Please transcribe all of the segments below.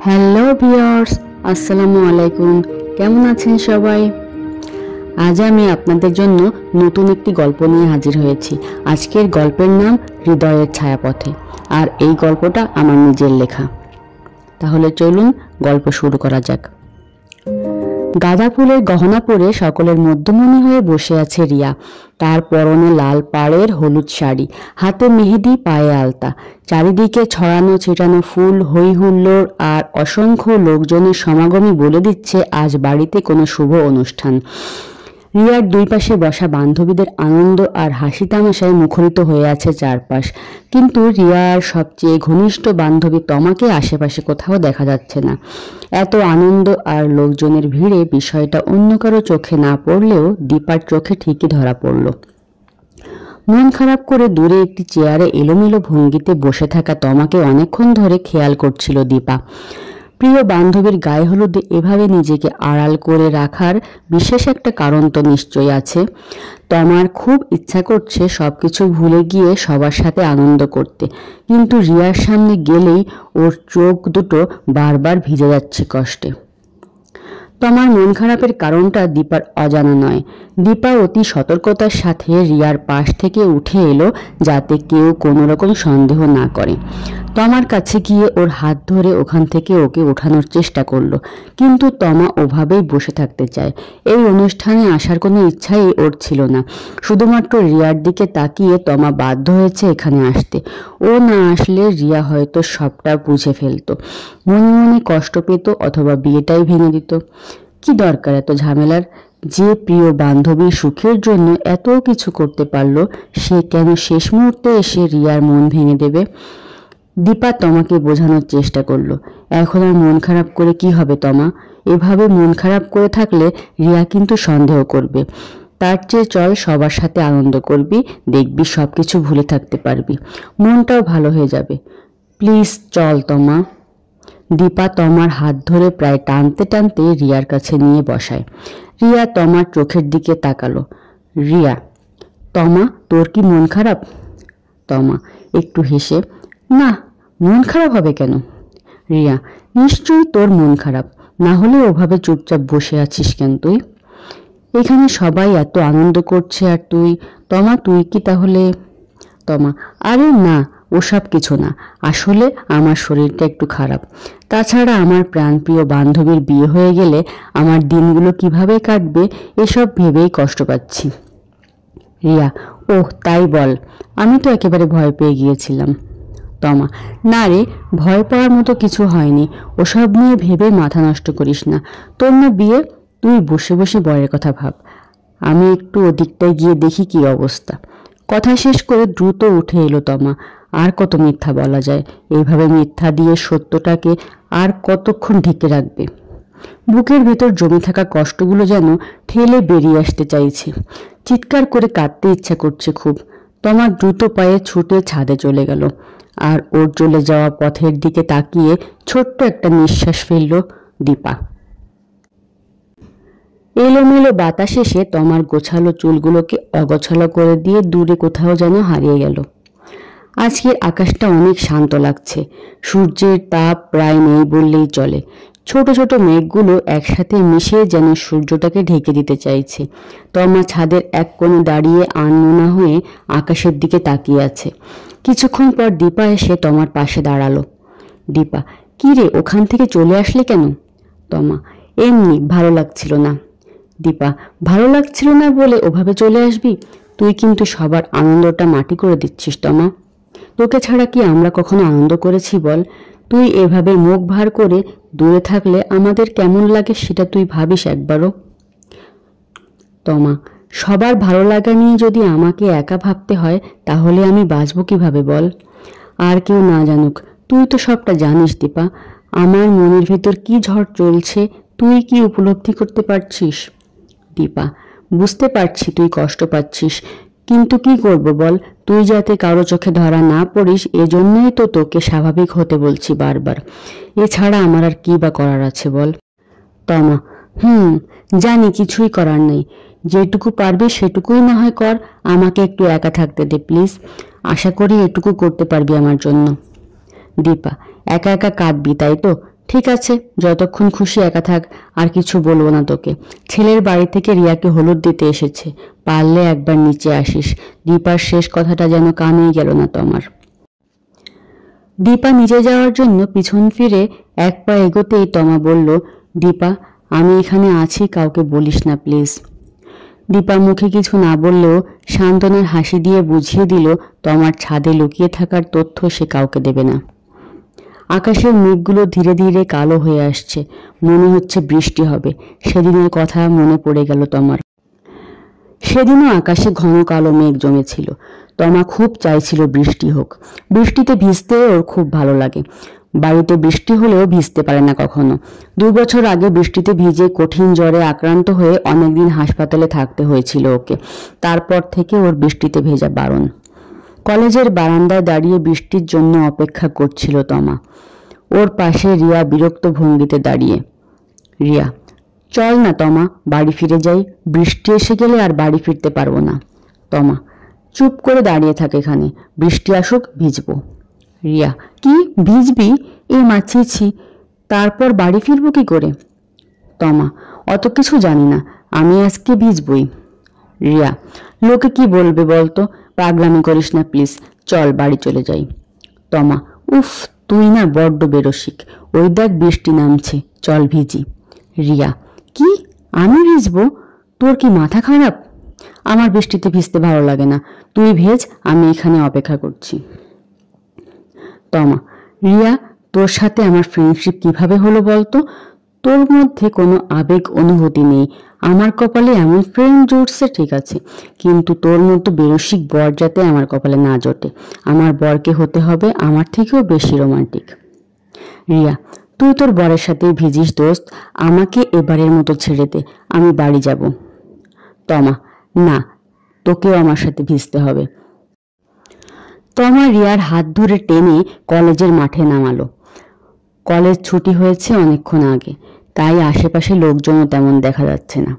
Hello viewers, আসসালামু আলাইকুম। কেমন আছেন সবাই? আজ আমি আপনাদের জন্য নতুন একটি গল্প নিয়ে হাজির হয়েছি। আজকের গল্পের নাম হৃদয়ের ছায়াপথে, আর এই গল্পটা আমার নিজের লেখা। তাহলে চলুন গল্প শুরু করা যাক। গাঁদা ফুলের গহনা পরে সকলের মধ্যমণি হয়ে বসে আছে রিয়া। তার পরনে লাল পাড়ের হলুদ শাড়ি, হাতে মেহেদি, পায়ে আলতা। চারিদিকে ছড়ানো ছিটানো ফুল, হই হুল্লোড় আর অসংখ্য লোকজনের সমাগমই বলে দিচ্ছে আজ বাড়িতে কোনো শুভ অনুষ্ঠান। রিয়ার দুই পাশে বসা বান্ধবীদের আনন্দ আর হাসি তামাশায় মুখরিত হয়ে আছে চারপাশ, কিন্তু রিয়ার সবচেয়ে ঘনিষ্ঠ বান্ধবী তমাকে আশেপাশে কোথাও দেখা যাচ্ছে না। এত আনন্দ আর লোকজনের ভিড়ে বিষয়টা অন্য কারো চোখে না পড়লেও দীপার চোখে ঠিকই ধরা পড়ল। মন খারাপ করে দূরে একটি চেয়ারে এলোমেলো ভঙ্গিতে বসে থাকা তমাকে অনেকক্ষণ ধরে খেয়াল করছিল দীপা। প্রিয় বান্ধবীর গায়ে হলুদে এভাবে নিজেকে আড়াল করে রাখার বিশেষ একটা কারণ তো নিশ্চয়ই আছে। তমার খুব ইচ্ছা করছে সবকিছু ভুলে গিয়ে সবার সাথে আনন্দ করতে, কিন্তু রিয়ার সামনে গেলেই ওর চোখ দুটো বারবার ভিজে যাচ্ছে কষ্টে। তমার মন খারাপের কারণটা দীপার অজানা নয়। দীপা অতি সতর্কতার সাথে রিয়ার পাশ থেকে উঠে এলো যাতে কেউ কোনো রকম সন্দেহ না করে। তমার কাছে গিয়ে ওর হাত ধরে ওখান থেকে ওকে ওঠানোর চেষ্টা করলো, কিন্তু তমা ওভাবেই বসে থাকতে চায়। এই অনুষ্ঠানে আসার কোনো ইচ্ছাই ওর ছিল না। শুধুমাত্র রিয়ার দিকে তাকিয়ে তমা বাধ্য হয়েছে এখানে আসতে। ও না আসলে রিয়া হয়তো সবটা বুঝে ফেলতো, মনে মনে কষ্ট পেত অথবা বিয়েটাই ভেঙে দিত। কি দরকার এত ঝামেলার? যে প্রিয় বান্ধবীর সুখের জন্য এত কিছু করতে পারলো, সে কেন শেষ মুহূর্তে এসে রিয়ার মন ভেঙে দেবে? দীপা তমাকে বোঝানোর চেষ্টা করলো, এখন আর মন খারাপ করে কি হবে তমা? এভাবে মন খারাপ করে থাকলে রিয়া কিন্তু সন্দেহ করবে। তার চেয়ে চল সবার সাথে আনন্দ করবি, দেখবি সবকিছু ভুলে থাকতে পারবি, মনটাও ভালো হয়ে যাবে। প্লিজ চল তমা। দীপা তমার হাত ধরে প্রায় টানতে টানতে রিয়ার কাছে নিয়ে বসায়। রিয়া তমার চোখের দিকে তাকালো। রিয়া, তমা তোর কি মন খারাপ? তমা একটু হেসে, না, মন খারাপ হবে কেন? রিয়া, নিশ্চয়ই তোর মন খারাপ, না হলে ওভাবে চুপচাপ বসে আছিস কেন তুই? এখানে সবাই এত আনন্দ করছে আর তুই? তমা তুই কি তাহলে? তমা, আরে না, ওসব কিছু না, আসলে আমার শরীরটা একটু খারাপ। তাছাড়া আমার প্রাণপ্রিয় বান্ধবীর বিয়ে হয়ে গেলে আমার দিনগুলো কিভাবে কাটবে এসব ভেবেই কষ্ট পাচ্ছি। রিয়া, ওহ তাই বল, আমি তো একেবারে ভয় পেয়ে গিয়েছিলাম। তমা, না রে, ভয় পাওয়ার মতো কিছু হয়নি, ওসব নিয়ে ভেবে মাথা নষ্ট করিস না। তোর না বিয়ে, তুই বসে বসে বরের কথা ভাব। আমি একটু ওদিকটায় গিয়ে দেখি কি অবস্থা। কথা শেষ করে দ্রুত উঠে এলো তমা। আর কত মিথ্যা বলা যায়? এইভাবে মিথ্যা দিয়ে সত্যটাকে আর কতক্ষণ ঢেকে রাখবে? বুকের ভেতর জমে থাকা কষ্টগুলো যেন ঠেলে বেরিয়ে আসতে চাইছে। চিৎকার করে কাঁদতে ইচ্ছা করছে খুব। তমা দ্রুত পায়ে ছুটে ছাদে চলে গেল, আর ওর চলে যাওয়া পথের দিকে তাকিয়ে ছোট্ট একটা নিঃশ্বাস ফেলল দীপা। এলোমেলো বাতাস এসে তমার গোছালো চুলগুলোকে অগোছালো করে দিয়ে দূরে কোথাও যেন হারিয়ে গেল। আজকের আকাশটা অনেক শান্ত লাগছে, সূর্যের তাপ প্রায় নেই বললেই চলে। ছোট ছোট মেঘগুলো একসাথে মিশে যেন সূর্যটাকে ঢেকে দিতে চাইছে। তমা ছাদের এক কোণে দাঁড়িয়ে আনমনা হয়ে আকাশের দিকে তাকিয়ে আছে। কিছুক্ষণ পর দীপা এসে তমার পাশে দাঁড়ালো। দীপা, কি রে, ওখান থেকে চলে আসলে কেন? তমা, এমনি, ভালো লাগছিল না। দীপা, ভালো লাগছিল না বলে ওভাবে চলে আসবি? তুই কিন্তু সবার আনন্দটা মাটি করে দিচ্ছিস তমা। তোকে ছাড়া কি আমরা কখনো আনন্দ করেছি বল? তুই এভাবে মুখ ভার করে দূরে থাকলে আমাদের কেমন লাগে সেটা তুই ভাবিস একবারও? তমা, সবার ভালো লাগা নিয়ে যদি আমাকে একা ভাবতে হয় তাহলে আমি বাঁচবো কিভাবে বল? আর কেউ না জানুক, তুই তো সবটা জানিস দীপা। আমার মনের ভেতর কি ঝড় চলছে তুই কি উপলব্ধি করতে পারছিস? দীপা, বুঝতে পারছি তুই কষ্ট পাচ্ছিস, কিন্তু কি করব বল? তুই যাতে কারো চোখে ধরা না পড়িস এজন্যই তো তোকে স্বাভাবিক হতে বলছি বারবার। এছাড়া আমার আর কি বা করার আছে বল? তমা, জানি কিছুই করার নেই, যেটুকু পারবি সেটুকুই না হয় কর। আমাকে একটু একা থাকতে দে প্লিজ, আশা করি এটুকু করতে পারবি আমার জন্য। দীপা, একা একা কাঁদবি তাই তো? ঠিক আছে, যতক্ষণ খুশি একা থাক, আর কিছু বলবো না তোকে। ছেলের বাড়ি থেকে রিয়াকে হলুদ দিতে এসেছে, পারলে একবার নিচে আসিস। দীপার শেষ কথাটা যেন কানেই গেল না তোমার। দীপা নিচে যাওয়ার জন্য পিছন ফিরে এক পা এগোতেই তমা বলল, দীপা, আমি এখানে আছি, কাউকে বলিস না প্লিজ। দীপা মুখে কিছু না বললেও সান্ত্বনার হাসি দিয়ে বুঝিয়ে দিল তমার ছাদে লুকিয়ে থাকার তথ্য সে কাউকে দেবে না। আকাশের মেঘগুলো ধীরে ধীরে কালো হয়ে আসছে, মনে হচ্ছে বৃষ্টি হবে। সেদিনের কথা মনে পড়ে গেল তমার। সেদিনও আকাশে ঘন কালো মেঘ জমেছিল। তমা খুব চাইছিল বৃষ্টি হোক। বৃষ্টিতে ভিজতে ওর খুব ভালো লাগে। বাড়িতে বৃষ্টি হলেও ভিজতে পারে না কখনো। 2 বছর আগে বৃষ্টিতে ভিজে কঠিন জ্বরে আক্রান্ত হয়ে অনেকদিন হাসপাতালে থাকতে হয়েছিল ওকে। তারপর থেকে ওর বৃষ্টিতে ভেজা বারণ। কলেজের বারান্দায় দাঁড়িয়ে বৃষ্টির জন্য অপেক্ষা করছিল তমা। ওর পাশে রিয়া বিরক্ত ভঙ্গিতে দাঁড়িয়ে। রিয়া, চল না তমা, বাড়ি ফিরে যাই। বৃষ্টি এসে গেলে আর বাড়ি ফিরতে পারবো না। তমা, চুপ করে দাঁড়িয়ে থাকে এখানে, বৃষ্টি আসুক, ভিজবো। রিয়া, কি ভিজবি? এই মাছিছি, তারপর বাড়ি ফিরবো কি করে? তমা, অত কিছু জানি না, আমি আজকে ভিজবই। রিয়া, লোকে কি বলবে বলতো? পাগলামি করিস না প্লিজ, চল বাড়ি চলে যাই। তমা, উফ, তুই না বড্ড বেরসিক। ওই দেখ বৃষ্টি নামছে, চল ভিজি। রিয়া, কি, আমি ভিজবো? তোর কি মাথা খারাপ? আমার বৃষ্টিতে ভিজতে ভালো লাগে না, তুই ভেজ, আমি এখানে অপেক্ষা করছি। তমা, রিয়া, তোর সাথে আমার ফ্রেন্ডশিপ কিভাবে হলো বলতো? তোর মধ্যে কোনো আবেগ অনুভূতি নেই। আমার কপালে এমন ফ্রেন্ড জুটছে ঠিক আছে, কিন্তু তোর মতো বেরসিক বর যাতে আমার কপালে না জোটে। আমার বরকে হতে হবে আমার থেকেও বেশি রোমান্টিক। রিয়া, তুই তোর বরের সাথেই ভিজিস দোস্ত, আমাকে এবারের মতো ছেড়ে দে, আমি বাড়ি যাব। তমা, না, তোকেও আমার সাথে ভিজতে হবে। তমা রিয়ার হাত ধরে টেনে কলেজের মাঠে নামালো। কলেজ ছুটি হয়েছে অনেকক্ষণ আগে, তাই আশেপাশে লোকজনও তেমন দেখা যাচ্ছে না।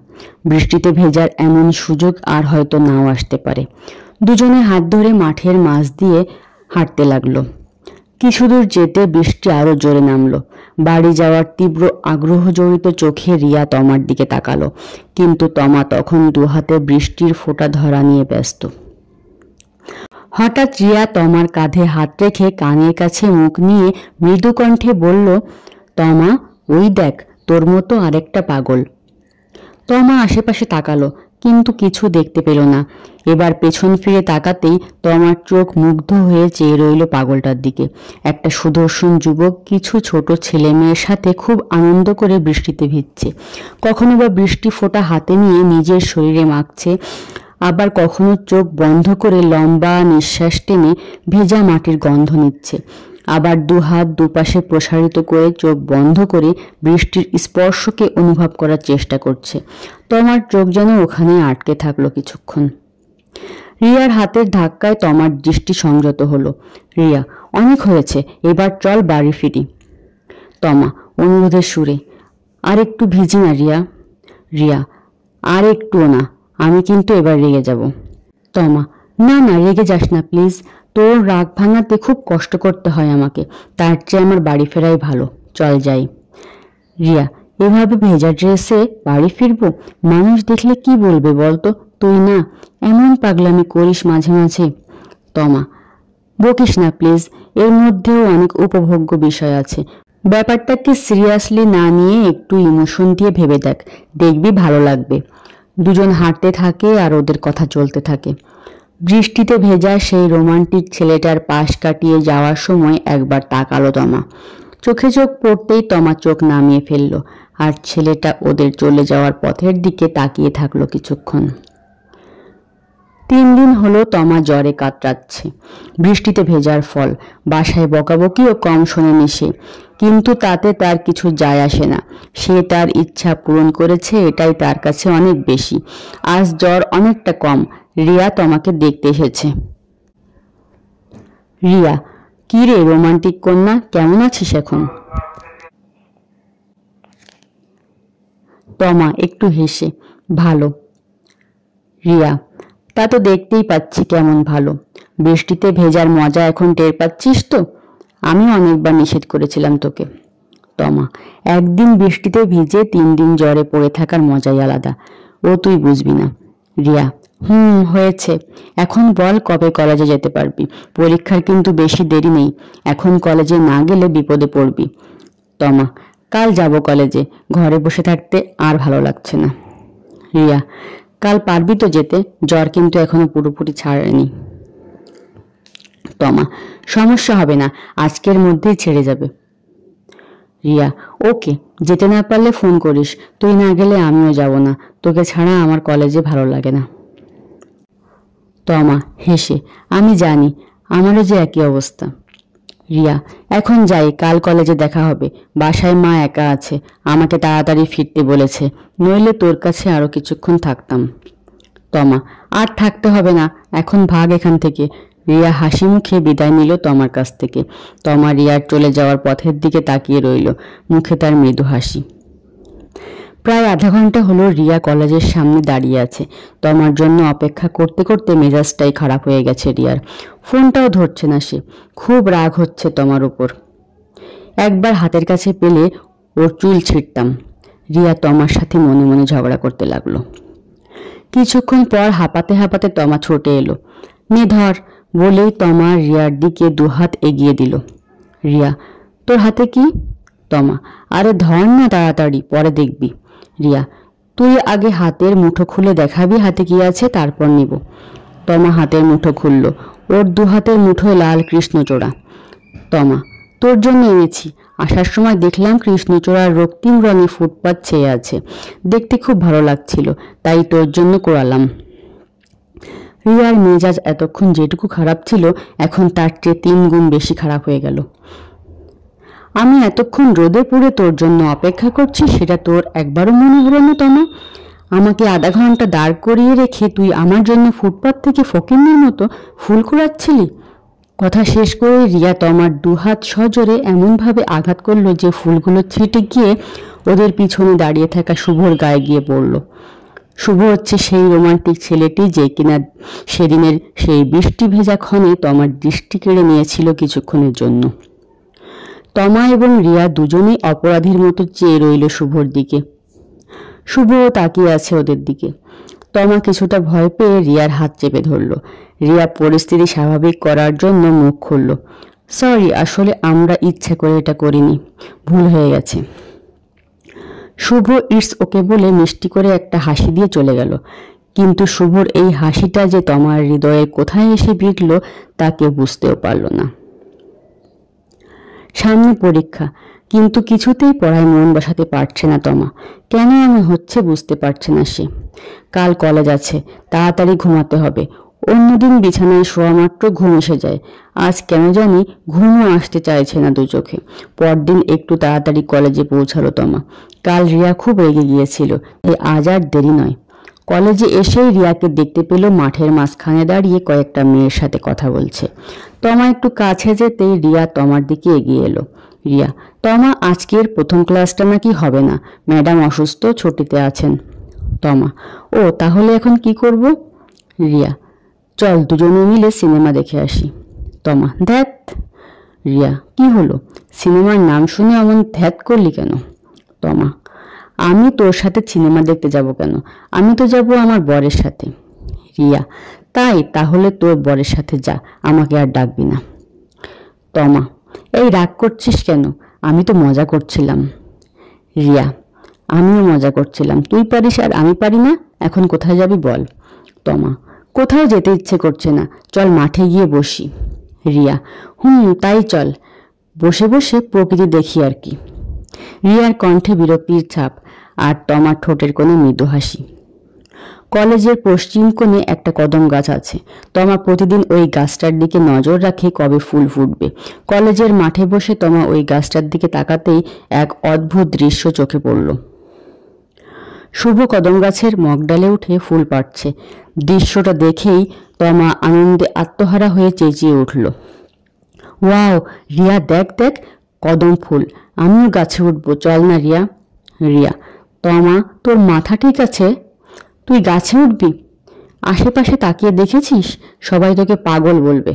বৃষ্টিতে ভেজার এমন সুযোগ আর হয়তো নাও আসতে পারে। দুজনে হাত ধরে মাঠের মাঝ দিয়ে হাঁটতে লাগলো। কিছু দূর যেতে বৃষ্টি আরো জোরে নামলো। বাড়ি যাওয়ার তীব্র আগ্রহ জড়িত চোখে রিয়া তমার দিকে তাকালো, কিন্তু তমা তখন 2 হাতে বৃষ্টির ফোঁটা ধরা নিয়ে ব্যস্ত। হঠাৎ রিয়া তমার কাঁধে হাত রেখে কানের কাছে মুখ নিয়ে মৃদু কণ্ঠে বলল, তমা, ওই দেখ তোর মতো আরেকটা পাগল। তমা আশেপাশে তাকালো, কিন্তু কিছু দেখতে পেল না। এবার পেছন ফিরে তাকাতেই তমার চোখ মুগ্ধ হয়ে চেয়ে রইল পাগলটার দিকে। একটা সুদর্শন যুবক কিছু ছোট ছেলে মেয়ের সাথে খুব আনন্দ করে বৃষ্টিতে ভিজছে। কখনো বা বৃষ্টি ফোঁটা হাতে নিয়ে নিজের শরীরে মাখছে, আবার কখনো চোখ বন্ধ করে লম্বা নিঃশ্বাস টেনে ভেজা মাটির গন্ধ নিচ্ছে, আবার 2 হাত দুপাশে প্রসারিত করে চোখ বন্ধ করে বৃষ্টির স্পর্শকে অনুভব করার চেষ্টা করছে। তমার চোখ যেন ওখানে আটকে থাকলো কিছুক্ষণ। রিয়ার হাতের ধাক্কায় তমার দৃষ্টি সংযত হলো। রিয়া, অনেক হয়েছে, এবার চল বাড়ি ফিরি। তমা অনুরোধের সুরে, আর একটু ভিজি না রিয়া। রিয়া, আর একটুও না, আমি কিন্তু এবার রেগে যাব। তমা, না না, রেগে যাস না প্লিজ, তোর রাগ ভাঙাতে খুব কষ্ট করতে হয় আমাকে, তার চেয়ে আমার বাড়ি ফেরাই ভালো, চল যাই। রিয়া, এভাবে ভেজা ড্রেসে বাড়ি ফিরবো? মানুষ দেখলে কি বলবে বলতো? তুই না এমন পাগলামি করিস মাঝে মাঝে। তমা, বকিস না প্লিজ, এর মধ্যেও অনেক উপভোগ্য বিষয় আছে। ব্যাপারটাকে সিরিয়াসলি না নিয়ে একটু ইমোশন দিয়ে ভেবে দেখ, দেখবি ভালো লাগবে। দুজন হাঁটতে থাকে আর ওদের কথা চলতে থাকে। বৃষ্টিতে ভেজা সেই রোমান্টিক ছেলেটার পাশ কাটিয়ে যাওয়ার সময় একবার তাকালো তমা। চোখে চোখ পড়তেই তমা চোখ নামিয়ে ফেলল, আর ছেলেটা ওদের চলে যাওয়ার পথের দিকে তাকিয়ে থাকলো কিছুক্ষণ। 3 দিন হলো তমা জ্বরে কাতরাচ্ছে। বৃষ্টিতে ভেজার ফল, বাসায় বকাবকিও কম শোনেনি সে, কিন্তু তাতে তার কিছু যায় আসে না। সে তার ইচ্ছা পূরণ করেছে, এটাই তার কাছে অনেক বেশি। আজ জ্বর অনেকটা কম। রিয়া তমাকে দেখতে এসেছে। রিয়া, কি রে রোমান্টিক কন্যা, কেমন আছিস এখন? তমা একটু হেসে, ভালো। রিয়া, তা তো দেখতেই পাচ্ছি কেমন ভালো। বৃষ্টিতে ভেজার মজা এখন টের পাচ্ছিস তো? আমি অনেকবার নিষেধ করেছিলাম তোকে। তমা: একদিন বৃষ্টিতে ভিজে 3 দিন জ্বরে পড়ে থাকার মজাই আলাদা। ও তুই বুঝবি না। রিয়া: হয়েছে। এখন বল কবে কলেজে যেতে পারবি? পরীক্ষার কিন্তু বেশি দেরি নেই। এখন কলেজে না গেলে বিপদে পড়বি। তমা: কাল যাব কলেজে। ঘরে বসে থাকতে আর ভালো লাগছে না। রিয়া: কাল পারবি তো যেতে? জ্বর কিন্তু এখনো পুরোপুরি ছাড়েনি। তমা: সমস্যা হবে না, আজকের মধ্যেই ছেড়ে যাবে। রিয়া: ওকে, যেতে না পারলে ফোন করিস। তুই না গেলে আমিও যাব না। তোকে ছাড়া আমার কলেজে ভালো লাগে না। তমা হেসে: আমি জানি, আমারও যে একই অবস্থা। রিয়া: এখন যাই, কাল কলেজে দেখা হবে। বাসায় মা একা আছে, আমাকে তাড়াতাড়ি ফিরতে বলেছে, নইলে তোর কাছে আরো কিছুক্ষণ থাকতাম। তমা: আর থাকতে হবে না, এখন ভাগ এখান থেকে। রিয়া হাসি মুখে বিদায় নিল তমার কাছ থেকে। তমা রিয়ার চলে যাওয়ার পথের দিকে তাকিয়ে রইল, মুখে তার মৃদু হাসি। প্রায় আধা ঘন্টা হলো রিয়া কলেজের সামনে দাঁড়িয়ে আছে। তমার জন্য অপেক্ষা করতে করতে মেজাজটাই খারাপ হয়ে গেছে রিয়ার। ফোনটাও ধরছে না সে। খুব রাগ হচ্ছে তমার উপর। একবার হাতের কাছে পেলে ওর চুল ছিঁড়তাম। রিয়া তমার সাথে মনে মনে ঝগড়া করতে লাগলো। কিছুক্ষণ পর হাঁপাতে হাঁপাতে তমা ছুটে এলো। নে ধর বলেই তমা রিয়ার দিকে দুহাত এগিয়ে দিল। রিয়া: তোর হাতে কি? তমা: আরে ধর না তাড়াতাড়ি, পরে দেখবি। রিয়া: তুই আগে হাতের মুঠো খুলে দেখাবি হাতে কি আছে, তারপর নিব। তমা হাতের মুঠো খুলল। ওর দুহাতের মুঠোয় লাল কৃষ্ণচূড়া। তমা: তোর জন্য এনেছি। আসার সময় দেখলাম কৃষ্ণচূড়ার রক্তিম রঙে ফুটপাত ছেয়ে আছে, দেখতে খুব ভালো লাগছিল, তাই তোর জন্য করালাম। রিয়ার মেজাজ এতক্ষণ যেটুকু খারাপ ছিল এখন তার চেয়ে 3 গুণ বেশি খারাপ হয়ে গেল। আমি এতক্ষণ রোদে পুড়ে তোর জন্য অপেক্ষা করছি, সেটা তোর একবারও মনে হলো না তমা? আমাকে আধা ঘন্টা দাঁড় করিয়ে রেখে তুই আমার জন্য ফুটপাত থেকে ফকিন্নির মতো ফুল কুড়াচ্ছিলি। কথা শেষ করে রিয়া তমার দুহাত সজোরে এমনভাবে আঘাত করলো যে ফুলগুলো ছিটে গিয়ে ওদের পিছনে দাঁড়িয়ে থাকা শুভর গায়ে গিয়ে পড়ল। শুভ হচ্ছে সেই রোমান্টিক ছেলেটি যে কিনা সেদিনের সেই বৃষ্টি ভেজা ক্ষণে তমার দৃষ্টি কেড়ে নিয়েছিল কিছুক্ষণের জন্য। তমা এবং রিয়া দুজনেই অপরাধীর মতো চেয়ে রইল শুভর দিকে। শুভও তাকিয়ে আছে ওদের দিকে। তমা কিছুটা ভয় পেয়ে রিয়ার হাত চেপে ধরল। রিয়া পরিস্থিতি স্বাভাবিক করার জন্য মুখ খুলল। সরি, আসলে আমরা ইচ্ছা করে এটা করিনি, ভুল হয়ে গেছে। শুভ ইটস ওকে বলে মিষ্টি করে একটা হাসি দিয়ে চলে গেল। কিন্তু শুভর এই হাসিটা যে তমার হৃদয়ে কোথায় এসে বিঁধল তা কেউ বুঝতেও পারল না। সামনে পরীক্ষা, কিন্তু কিছুতেই পড়ায় মন বসাতে পারছে না তমা। কেন এমন হচ্ছে বুঝতে পারছে না সে। কাল কলেজ আছে, তাড়াতাড়ি ঘুমাতে হবে। অন্যদিন বিছানায় শোয়া মাত্র ঘুম এসে যায়, আজ কেন জানি ঘুমও আসতে চাইছে না দু চোখে। পরদিন একটু তাড়াতাড়ি কলেজে পৌঁছালো তমা। কাল রিয়া খুব রেগে গিয়েছিল, তাই আজ আর দেরি নয়। কলেজে এসেই রিয়াকে দেখতে পেল মাঠের মাঝখানে দাঁড়িয়ে কয়েকটা মেয়ের সাথে কথা বলছে। তমা একটু কাছে যেতেই রিয়া তমার দিকে এগিয়ে এলো। রিয়া: তমা, আজকের প্রথম ক্লাসটা নাকি হবে না, ম্যাডাম অসুস্থ, ছুটিতে আছেন। তমা: ও, তাহলে এখন কি করব? রিয়া: চল দুজনে মিলে সিনেমা দেখে আসি। তমা: ধ্যাত। রিয়া: কি হলো, সিনেমার নাম শুনে এমন ধ্যাত করলি কেন? তমা: আমি তোর সাথে সিনেমা দেখতে যাব কেন? আমি তো যাব আমার বরের সাথে। রিয়া: তাই, তাহলে তোর বরের সাথে যা, আমাকে আর ডাকবি না। তমা: এই রাগ করছিস কেন? আমি তো মজা করছিলাম। রিয়া: আমিও মজা করছিলাম, তুই পারিস আর আমি পারি না, এখন কোথায় যাবি বল? তমা: কোথাও যেতে ইচ্ছে করছে না, চল মাঠে গিয়ে বসি। রিয়া: তাই চল, বসে বসে প্রকৃতি দেখি আর কি। রিয়ার কণ্ঠে বিরক্তির ছাপ, আর তমার ঠোঁটের কোণে মৃদু হাসি। কলেজের পশ্চিম কোণে একটা কদম গাছ আছে। তমা প্রতিদিন ওই গাছটার দিকে নজর রাখে কবে ফুল ফুটবে। কলেজের মাঠে বসে তমা ওই গাছটার দিকে তাকাতেই এক অদ্ভুত দৃশ্য চোখে পড়ল। শুভ কদম গাছের মগডালে উঠে ফুল পাড়ছে। দৃশ্যটা দেখেই তমা আনন্দে আত্মহারা হয়ে চেঁচিয়ে উঠল, ওয়াও রিয়া, দেখ দেখ কদম ফুল, আমিও গাছে উঠবো, চল না রিয়া। রিয়া: তমা, তোর মাথা ঠিক আছে? তুই গাছে উঠবি? আশেপাশে তাকিয়ে দেখেছিস, সবাই তোকে পাগল বলবে।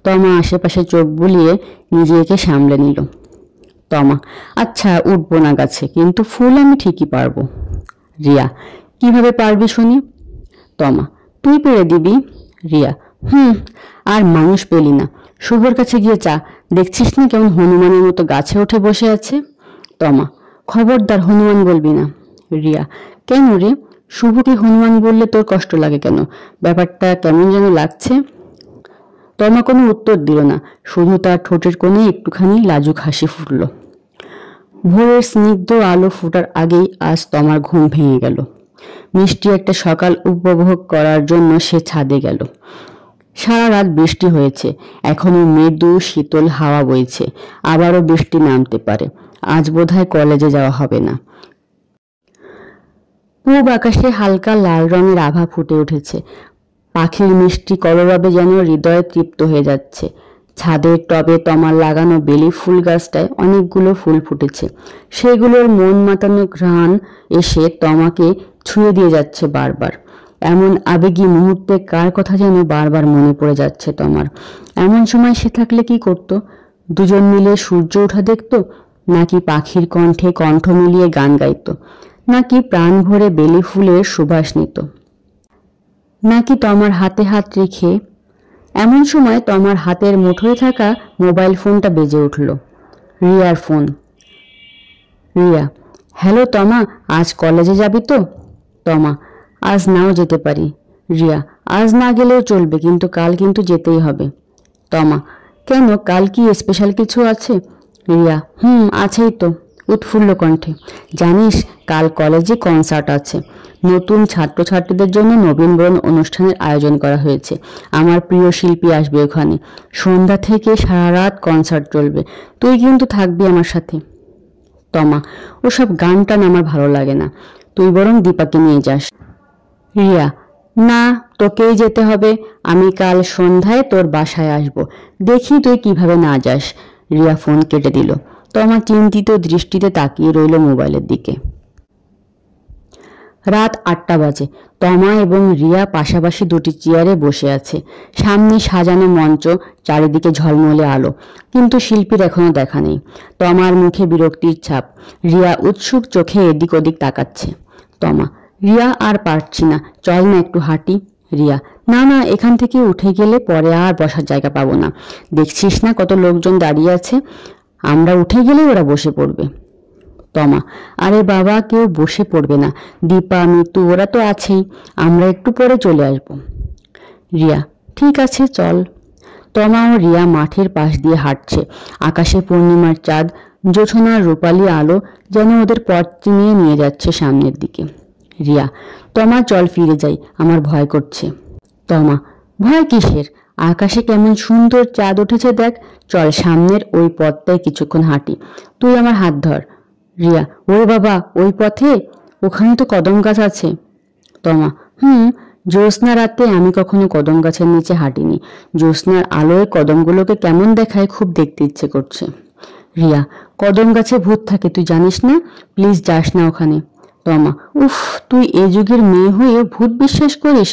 তমা আশেপাশে চোখ বুলিয়ে নিজেকে সামলে নিল। তমা, আচ্ছা উঠবো না গাছে, কিন্তু ফুল আমি ঠিকই পারবো। রিয়া, কিভাবে পারবি শুনি? তমা, তুই পেরে দিবি। রিয়া, আর মানুষ পেলি না, শুভর কাছে গিয়ে চা, দেখছিস না কেমন হনুমানের মতো গাছে উঠে বসে আছে। তমা, খবরদার হনুমান বলবি না। রিয়া, কেন রে, শুভকে হনুমান বললে তোর কষ্ট লাগে কেন? ব্যাপারটা কেমন যেন লাগছে। তমা কোনো উত্তর দিল না, শুধু তার ঠোঁটের কোণে একটুখানি লাজুক হাসি ফুটল। ভোরের স্নিগ্ধ আলো ফোটার আগেই আজ তমার ঘুম ভেঙে গেল। মিষ্টি একটা সকাল উপভোগ করার জন্য সে ছাদে গেল। সারা রাত বৃষ্টি হয়েছে, এখনো মৃদু শীতল হাওয়া বইছে, আবারও বৃষ্টি নামতে পারে। আজ বোধহয় কলেজে যাওয়া হবে না। পূব আকাশে হালকা লাল রঙের আভা ফুটে উঠেছে, পাখির মিষ্টি কলরবে যেন হৃদয়ে তৃপ্ত হয়ে যাচ্ছে। ছাদের টবে তমার লাগানো বেলি ফুল গাছটায় অনেকগুলো ফুল ফুটেছে, সেগুলোর মন মাতানো ঘ্রাণ এসে তমাকে ছুঁয়ে দিয়ে যাচ্ছে বারবার। এমন আবেগী মুহূর্তে কার কথা যেন বারবার মনে পড়ে যাচ্ছে তমার। এমন সময় সে থাকলে কি করত? দুজন মিলে সূর্য ওঠা দেখত, নাকি পাখির কণ্ঠে কণ্ঠ মিলিয়ে গান গাইত, নাকি প্রাণ ভরে বেলি ফুলের সুবাস নিত, নাকি তমার হাতে হাত রেখে। এমন সময় তমার হাতের মুঠোয় থাকা মোবাইল ফোনটা বেজে উঠল। রিয়ার ফোন। রিয়া, হ্যালো তমা, আজ কলেজে যাবি তো? তমা, আজ নাও যেতে পারি। রিয়া, আজ না গেলেও চলবে, কিন্তু কাল কিন্তু যেতেই হবে। তমা, কেন, কাল কি স্পেশাল কিছু আছে? রিয়া, আছেই তো, উৎফুল্ল কণ্ঠে। জানিস, কাল কলেজে কনসার্ট আছে, নতুন ছাত্রছাত্রীদের জন্য নবীনবরণ অনুষ্ঠানের আয়োজন করা হয়েছে। আমার প্রিয় শিল্পী আসবে ওখানে, সন্ধ্যা থেকে সারা রাত কনসার্ট চলবে, তুই কিন্তু থাকবি আমার সাথে। তমা, ওসব গান টান আমার ভালো লাগে না, তুই বরং দীপাকে নিয়ে যাস। রিয়া, না, তোকেই যেতে হবে, আমি কাল সন্ধ্যায় তোর বাসায় আসব, দেখি তুই কিভাবে না যাস। রিয়া ফোন কেটে দিল। তমা চিন্তিত দৃষ্টিতে তাকিয়ে রইল মোবাইলের দিকে। রাত 8টা বাজে। তমা এবং রিয়া পাশাপাশি দুটি চেয়ারে বসে আছে, সামনে সাজানো মঞ্চ, চারিদিকে ঝলমলে আলো, কিন্তু শিল্পীর এখনো দেখা নেই। তমার মুখে বিরক্তির ছাপ। রিয়া উৎসুক চোখে এদিক ওদিক তাকাচ্ছে। তমা, রিয়া আর পারছি না, চল না একটু হাঁটি। রিয়া, না না, এখান থেকে উঠে গেলে পরে আর বসার জায়গা পাবো না, দেখছিস না কত লোকজন দাঁড়িয়ে আছে, আমরা উঠে গেলে ওরা বসে পড়বে। তমা, আরে বাবা, কেউ বসে পড়বে না, দীপা মিতু ওরা তো আছেই, আমরা একটু পরে চলে আসব। রিয়া, ঠিক আছে চল। তমা ও রিয়া মাঠের পাশ দিয়ে হাঁটছে, আকাশে পূর্ণিমার চাঁদ, জোছনার রূপালী আলো যেন ওদের পথ চিনিয়ে নিয়ে যাচ্ছে সামনের দিকে। রিয়া, তমা চল ফিরে যাই, আমার ভয় করছে। তমা, ভয় কিসের, আকাশে কেমন সুন্দর চাঁদ উঠেছে দেখ, চল সামনের ওই পথটায় কিছুক্ষণ হাঁটি, তুই আমার হাত ধর। রিয়া, ওরে বাবা, ওই পথে, ওখানে তো কদম গাছ আছে। তমা, জ্যোৎস্না রাতে আমি কখনো কদম গাছের নিচে হাঁটিনি, জ্যোৎস্নার আলোয় কদমগুলোকে কেমন দেখায় খুব দেখতে ইচ্ছে করছে। রিয়া, কদম গাছে ভূত থাকে তুই জানিস না, প্লিজ যাস না ওখানে। তমা, উফ, তুই এ যুগের মেয়ে হয়ে ভূত বিশ্বাস করিস,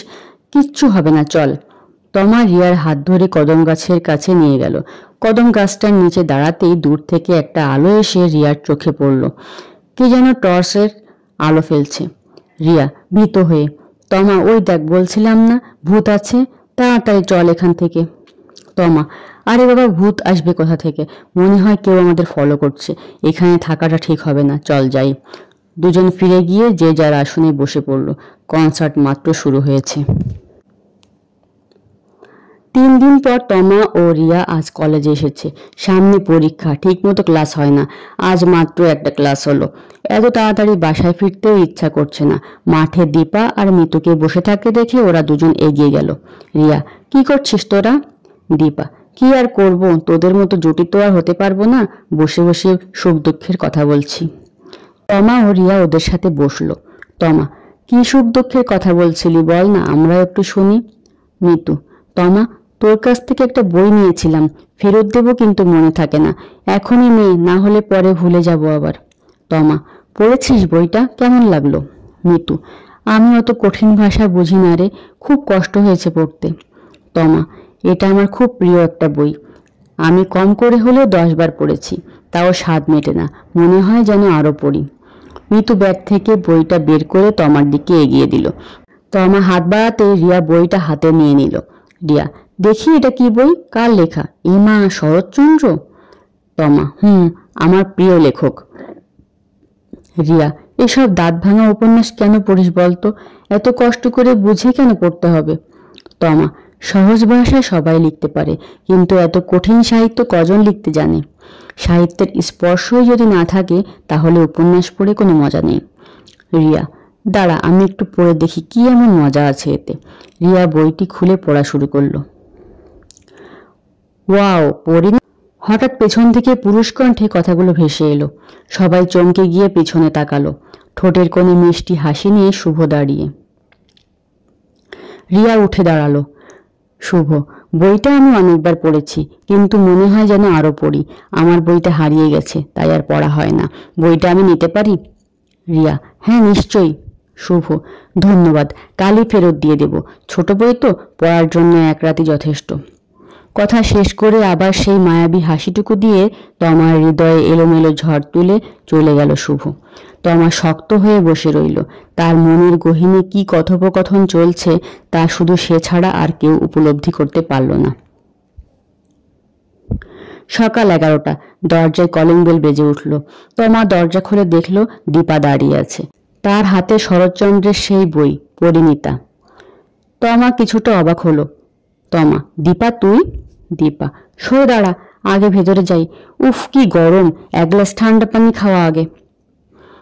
কিচ্ছু হবে না, চল। তমা রিয়ার হাত ধরে কদম গাছের কাছে নিয়ে গেল। কদম গাছটার নিচে দাঁড়াতেই দূর থেকে একটা আলো এসে রিয়ার চোখে পড়ল, কে যেন টর্চের আলো ফেলছে। রিয়া ভীত হয়ে, তমা, ওই দেখ, বলছিলাম না ভূত আছে, তাড়াতাড়ি চল এখান থেকে। তমা, আরে বাবা, ভূত আসবে কোথা থেকে, মনে হয় কেউ আমাদের ফলো করছে, এখানে থাকাটা ঠিক হবে না, চল যাই। দুজন ফিরে গিয়ে যে যার আসনে বসে পড়ল। কনসার্ট মাত্র শুরু হয়েছে। 3 দিন পর তমা ও রিয়া আজ কলেজে এসেছে। সামনে পরীক্ষা, ঠিকমতো ক্লাস হয় না, আজ মাত্র একটা ক্লাস হলো। এত তাড়াতাড়ি বাসায় ফিরতেও ইচ্ছা করছে না। মাঠে দীপা আর মিতুকে বসে থাকতে দেখে ওরা দুজন এগিয়ে গেল। রিয়া, কি করছিস তোরা? দীপা, কি আর করব, তোদের মতো জুটি তো আর হতে পারবো না, বসে বসে সুখ দুঃখের কথা বলছি। তমা ও রিয়া ওদের সাথে বসলো। তমা, কি সুখ দুঃখের কথা বলছিলি বল না, আমরা একটু শুনি। মিতু, তমা, তোর কাছ থেকে একটা বই নিয়েছিলাম, ফেরত দেবো কিন্তু মনে থাকে না, এখনই নে, না হলে পরে ভুলে যাব আবার। তমা, পড়েছিস বইটা, কেমন লাগলো? মিতু, আমি অত কঠিন ভাষা বুঝি না রে, খুব কষ্ট হয়েছে পড়তে। তমা, এটা আমার খুব প্রিয় একটা বই, আমি কম করে হলেও 10 বার পড়েছি, তাও স্বাদ মেটে না, মনে হয় যেন আরো পড়ি। মিতু ব্যাগ থেকে বইটা বের করে তমার দিকে এগিয়ে দিল। তমা হাত বাড়াতে রিয়া বইটা হাতে নিয়ে নিল। রিয়া, দেখি এটা কি বই, কার লেখা? মা, শরৎচন্দ্র? তমা, আমার প্রিয় লেখক। রিয়া, এসব দাঁত ভাঙা উপন্যাস কেন পড়িস বলতো? এত কষ্ট করে বুঝে কেন পড়তে হবে? তমা, সহজ ভাষায় সবাই লিখতে পারে, কিন্তু এত কঠিন সাহিত্য কজন লিখতে জানে? সাহিত্যের স্পর্শই যদি না থাকে তাহলে উপন্যাস পড়ে কোনো মজা নেই। রিয়া, দাঁড়া, আমি একটু পড়ে দেখি কি এমন মজা আছে এতে। রিয়া বইটি খুলে পড়া শুরু করলো। ওয়াও, পড়িনি। হঠাৎ পেছন থেকে পুরুষ কণ্ঠে কথাগুলো ভেসে এলো। সবাই চমকে গিয়ে পিছনে তাকালো। ঠোঁটের কোণে মিষ্টি হাসি নিয়ে শুভ দাঁড়িয়ে। রিয়া উঠে দাঁড়ালো। শুভ, বইটা আমি অনেকবার পড়েছি, কিন্তু মনে হয় যেন আরো পড়ি। আমার বইটা হারিয়ে গেছে, তাই আর পড়া হয় না। বইটা আমি নিতে পারি? রিয়া, হ্যাঁ নিশ্চয়ই। শুভ, ধন্যবাদ, কালই ফেরত দিয়ে দেব। ছোট বই তো, পড়ার জন্য এক রাতই যথেষ্ট। কথা শেষ করে আবার সেই মায়াবী হাসিটুকু দিয়ে তমার হৃদয়ে এলোমেলো ঝড় তুলে চলে গেল শুভ। তমা শক্ত হয়ে বসে রইল। তার মনের গহীনে কি কথোপকথন চলছে তা শুধু সে ছাড়া আর কেউ উপলব্ধি করতে পারল না। সকাল 11টা, দরজায় কলিং বেল বেজে উঠল। তমা দরজা খুলে দেখল দীপা দাঁড়িয়ে আছে। তার হাতে শরৎচন্দ্রের সেই বই, পরিণীতা। তমা কিছুটা অবাক হলো। তমা, দীপা তুই? দীপা, সরে দাঁড়া, আগে ভেতরে যাই। উফ কি গরম, এক গ্লাস ঠান্ডা পানি খাওয়া আগে।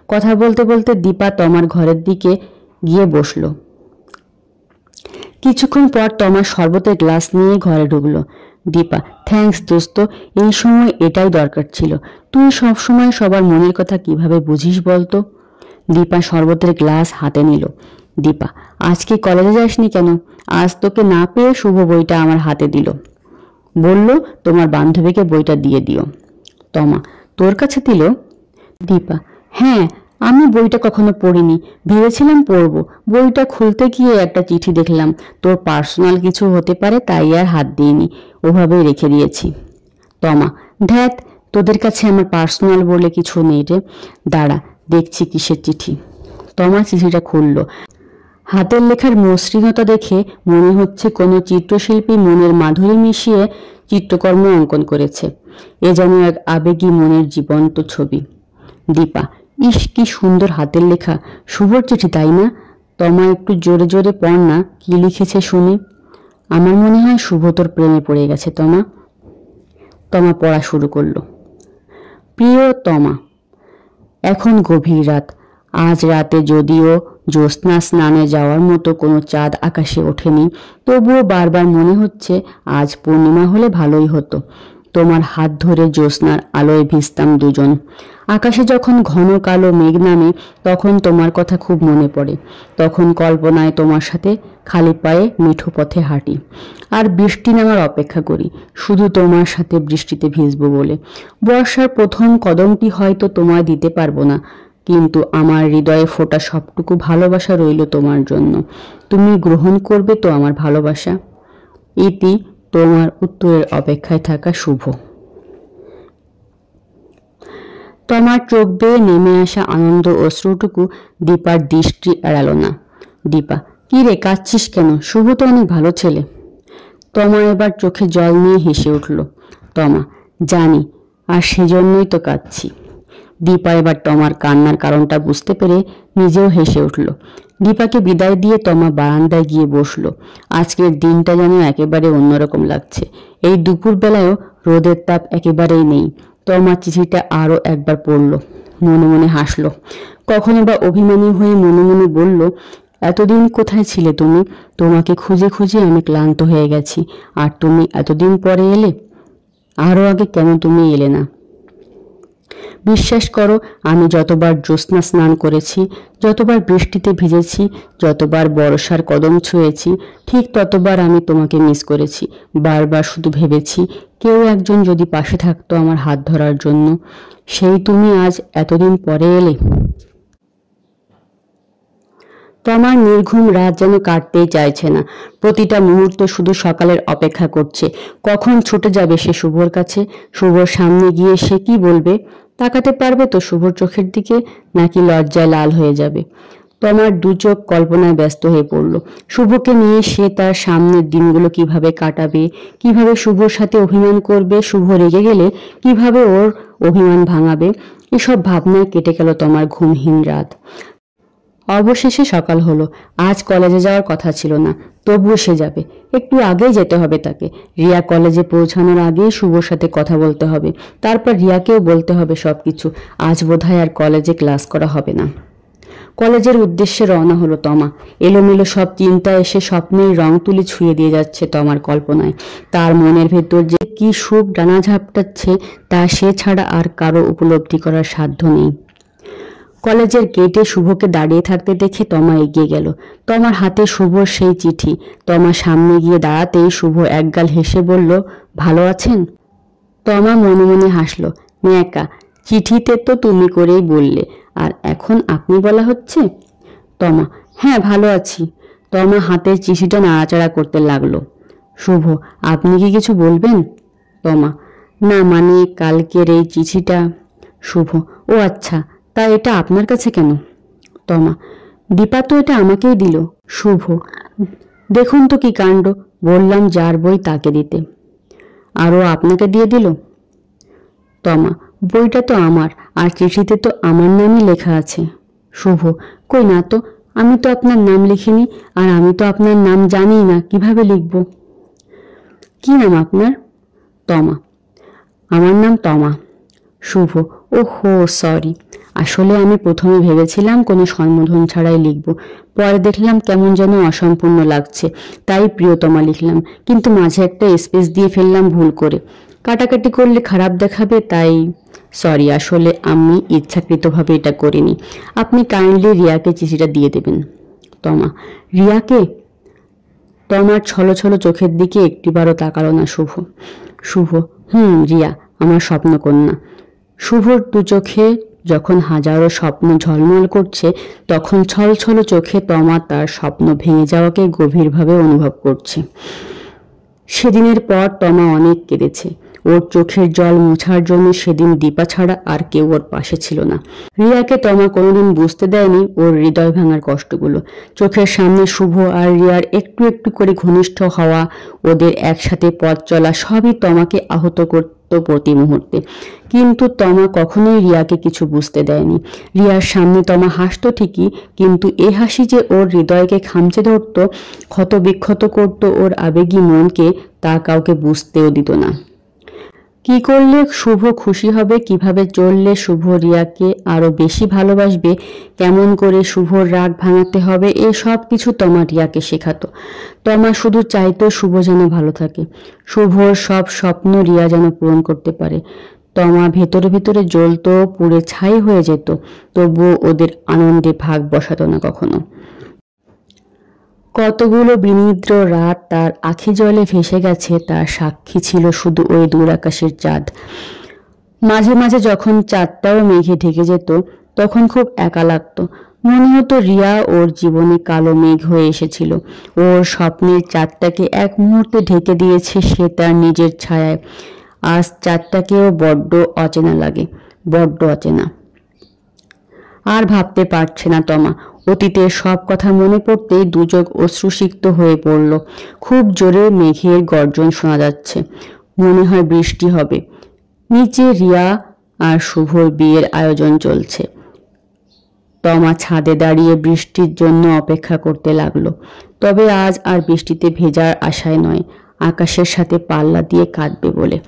কথা বলতে বলতে দীপা তমার ঘরের দিকে গিয়ে বসল। কিছুক্ষণ পর তমা শরবতের গ্লাস নিয়ে ঘরে ঢুকলো। দীপা, থ্যাঙ্কস দোস্ত, এই সময় এটাই দরকার ছিল। তুই সবসময় সবার মনের কথা কিভাবে বুঝিস বলতো? দীপা শরবতের গ্লাস হাতে নিল। দীপা, আজকে কলেজে যাসনি কেন? আজ তোকে না পেয়ে শুভ বইটা আমার হাতে দিল, বলল তোমার বান্ধবীকে বইটা দিয়ে দিও। তমা, তোর কাছে দিল? দীপা, হ্যাঁ, আমি বইটা কখনো পড়িনি, ভেবেছিলাম পড়বো। বইটা খুলতে গিয়ে একটা চিঠি দেখলাম। তোর পার্সোনাল কিছু হতে পারে, তাই আর হাত দিইনি, ওভাবেই রেখে দিয়েছি। তমা, ধ্যাত, তোদের কাছে আমার পার্সোনাল বলে কিছু নেই রে। দাঁড়া, দেখছি কিসের চিঠি। তমা চিঠিটা খুলল। হাতের লেখার মসৃণতা দেখে মনে হচ্ছে কোনো চিত্রশিল্পী মনের মাধুরী মিশিয়ে চিত্রকর্ম অঙ্কন করেছে। এ যেন এক আবেগী মনের জীবন্ত ছবি। দীপা, ইস কি সুন্দর হাতের লেখা, শুভর চিঠি তাই না? তমা, একটু জোরে জোরে পড় না, কি লিখেছে শুনি। আমার মনে হয় শুভ তোর প্রেমে পড়ে গেছে তমা। তমা পড়া শুরু করলো। প্রিয় তমা, এখন গভীর রাত। আজ রাতে যদিও জ্যোৎস্না স্নানে যাওয়ার মতো কোনো চাঁদ আকাশে ওঠেনি, তবুও বারবার মনে হচ্ছে আজ পূর্ণিমা হলে ভালোই হতো। তোমার হাত ধরে জ্যোৎস্নার আলোয় ভিজতাম দুজন। আকাশে যখন ঘন কালো মেঘ নামে তখন তোমার কথা খুব মনে পড়ে। তখন কল্পনায় তোমার সাথে খালি পায়ে মিঠো পথে হাঁটি, আর বৃষ্টি নামার অপেক্ষা করি, শুধু তোমার সাথে বৃষ্টিতে ভিজবো বলে। বর্ষার প্রথম কদমটি হয়তো তোমায় দিতে পারবো না, কিন্তু আমার হৃদয়ে ফোটা সবটুকু ভালোবাসা রইল তোমার জন্য। তুমি গ্রহণ করবে তো আমার ভালোবাসা? ইতি, তোমার উত্তরের অপেক্ষায় থাকা শুভ। তোমার চোখ বেয়ে নেমে আসা আনন্দ অশ্রুটুকু দীপার দৃষ্টি এড়ালো না। দীপা, কি রে, কাঁদছিস কেন? শুভ তো অনেক ভালো ছেলে। তমা এবার চোখে জল নিয়ে হেসে উঠল। তমা, জানি, আর সেজন্যই তো কাঁদছি। দীপা এবার তমার কান্নার কারণটা বুঝতে পেরে নিজেও হেসে উঠল। দীপাকে বিদায় দিয়ে তমা বারান্দায় গিয়ে বসলো। আজকের দিনটা যেন একেবারে অন্যরকম লাগছে। এই দুপুর বেলায়ও রোদের তাপ একেবারেই নেই। তমা চিঠিটা আরো একবার পড়ল, মনে মনে হাসলো। কখনো বা অভিমানী হয়ে মনে মনে বলল, এতদিন কোথায় ছিলে তুমি? তোমাকে খুঁজে খুঁজে আমি ক্লান্ত হয়ে গেছি, আর তুমি এতদিন পরে এলে। আরো আগে কেন তুমি এলে না? বিশ্বাস করো, আমি যতবার জ্যোৎস্না স্নান করেছি, যতবার বৃষ্টিতে ভিজেছি, যতবার বর্ষার কদম ছুঁয়েছি, ঠিক ততবার আমি তোমাকে মিস করেছি। বারবার শুধু ভেবেছি কেউ একজন যদি পাশে থাকতো আমার হাত ধরার জন্য। সেই তুমি আজ এতদিন পরে এলে। তমার নির্ঘুম রাত যেন কাটতেই চাইছে না। প্রতিটা মুহূর্ত শুধু সকালের অপেক্ষা করছে, কখন ছুটে যাবে সে শুভর কাছে, শুভর সামনে গিয়ে সে কি বলবে। তাকাতে পারবে তো শুভর চোখের দিকে, নাকি লজ্জায় লাল হয়ে যাবে। তমার দু চোখ কল্পনায় ব্যস্ত হয়ে পড়ল। শুভকে নিয়ে সে তার সামনের দিনগুলো কিভাবে কাটাবে, কিভাবে শুভর সাথে অভিমান করবে, শুভ রেগে গেলে কিভাবে ওর অভিমান ভাঙাবে। এসব ভাবনায় কেটে গেল তমার ঘুমহীন রাত। অবশেষে সকাল হলো। আজ কলেজে যাওয়ার কথা ছিল না, তবুও সে যাবে। একটু আগেই যেতে হবে তাকে। রিয়া কলেজে পৌঁছানোর আগেই শুভর সাথে কথা বলতে হবে, তারপর রিয়াকেও বলতে হবে সবকিছু। আজ বোধহয় আর কলেজে ক্লাস করা হবে না। কলেজের উদ্দেশ্যে রওনা হলো তমা। এলোমেলো সব চিন্তা এসে স্বপ্নের রং তুলি ছুঁয়ে দিয়ে যাচ্ছে তমার কল্পনায়। তার মনের ভেতর যে কি সুখ ডানা ঝাপটাচ্ছে তা সে ছাড়া আর কারো উপলব্ধি করার সাধ্য নেই। কলেজের গেটে শুভকে দাঁড়িয়ে থাকতে দেখে তমা এগিয়ে গেল। তমার হাতে শুভর সেই চিঠি। তমা সামনে গিয়ে দাঁড়াতেই শুভ একগাল হেসে বলল, ভালো আছেন? তমা মনে মনে হাসল। ন্যাকা, চিঠিতে তো তুমি করেই বললে, আর এখন আপনি বলা হচ্ছে। তমা, হ্যাঁ ভালো আছি। তমা হাতের চিঠিটা নাড়াচাড়া করতে লাগলো। শুভ, আপনি কি কিছু বলবেন? তমা, না মানে কালকের এই চিঠিটা। শুভ, ও আচ্ছা, তা এটা আপনার কাছে কেন? তমা, দীপা তো এটা আমাকেই দিল। শুভ, দেখুন তো কি কাণ্ড, বললাম যার বই তাকে দিতে, আরও আপনাকে দিয়ে দিল। তমা, বইটা তো আমার, আর চিঠিতে তো আমার নামই লেখা আছে। শুভ, কই না তো, আমি তো আপনার নাম লিখিনি, আর আমি তো আপনার নাম জানি না, কিভাবে লিখব? কি নাম আপনার? তমা, আমার নাম তমা। শুভ, ও হো সরি, আসলে আমি প্রথমে ভেবেছিলাম কোনো সম্বোধন ছাড়াই লিখব, পরে দেখলাম কেমন যেন অসম্পূর্ণ লাগছে, তাই প্রিয়তমা লিখলাম, কিন্তু মাঝে একটা স্পেস দিয়ে ফেললাম ভুল করে। কাটাকাটি করলে খারাপ দেখাবে, তাই সরি, আসলে আমি ইচ্ছাকৃতভাবে এটা করিনি। আপনি কাইন্ডলি রিয়াকে চিঠিটা দিয়ে দেবেন। তমা, রিয়াকে? তমার ছলো ছলো চোখের দিকে একটিবারও তাকালো না শুভ। শুভ, রিয়া, আমার স্বপ্নকন্যা। শুভর দু চোখে যখন হাজারো স্বপ্ন ঝলমল করছে, তখন ছলছল চোখে তমা তার স্বপ্ন ভেঙে যাওয়াকে গভীরভাবে অনুভব করছে। সেদিনের পর তমা অনেক কেঁদেছে। ওর চোখের জল মোছার জন্য সেদিন দীপা ছাড়া আর কেউ ওর পাশে ছিল না। রিয়াকে তমা কোনোদিন বুঝতে দেয়নি ওর হৃদয় ভাঙার কষ্টগুলো। চোখের সামনে শুভ আর রিয়ার একটু একটু করে ঘনিষ্ঠ হওয়া, ওদের একসাথে পথ চলা, সবই তমাকে আহত করত প্রতি মুহূর্তে। কিন্তু তমা কখনোই রিয়াকে কিছু বুঝতে দেয়নি। রিয়ার সামনে তমা হাসত ঠিকই, কিন্তু এ হাসি যে ওর হৃদয়কে খামচে ধরত, ক্ষত বিক্ষত করত ওর আবেগী মনকে, তা কাউকে বুঝতেও দিত না। কি করলে শুভ খুশি হবে, কিভাবে চললে শুভ রিয়াকে আরো বেশি ভালোবাসবে, কেমন করে শুভর রাগ ভাঙাতে হবে, এই সব কিছু তমা রিয়াকে শেখাতো। তমা শুধু চাইতো শুভ যেন ভালো থাকে, শুভর সব স্বপ্ন রিয়া যেন পূরণ করতে পারে। তমা ভেতরে ভেতরে জ্বলতো, পুড়ে ছাই হয়ে যেত, তবুও ওদের আনন্দে ভাগ বসাতো না কখনো। কতগুলো বিনিদ্র রাত তার আখি জলে ভেসে গেছে, তার সাক্ষী ছিল শুধু ওই দূর আকাশের চাঁদ। মাঝে মাঝে যখন চাঁদটাও মেঘে ঢেকে যেত, তখন খুব একা লাগতো। মনে হতো রিয়া ওর জীবনে কালো মেঘ হয়ে এসেছিল, ওর স্বপ্নের চাঁদটাকে এক মুহূর্তে ঢেকে দিয়েছে সে তার নিজের ছায়ায়। আজ চাঁদটাকেও বড্ড অচেনা লাগে, বড্ড অচেনা। আর ভাবতে পারছে না তমা। অতীতের সব কথা মনে পড়তেই দুচোখ অশ্রুসিক্ত হয়ে পড়ল। খুব জোরে মেঘের গর্জন শোনা যাচ্ছে, মনে হয় বৃষ্টি হবে। নিচে রিয়া আর শুভর বিয়ের আয়োজন চলছে। তমা ছাদে দাঁড়িয়ে বৃষ্টির জন্য অপেক্ষা করতে লাগলো। তবে আজ আর বৃষ্টিতে ভেজার আশায় নয়, আকাশের সাথে পাল্লা দিয়ে কাঁদবে বলে।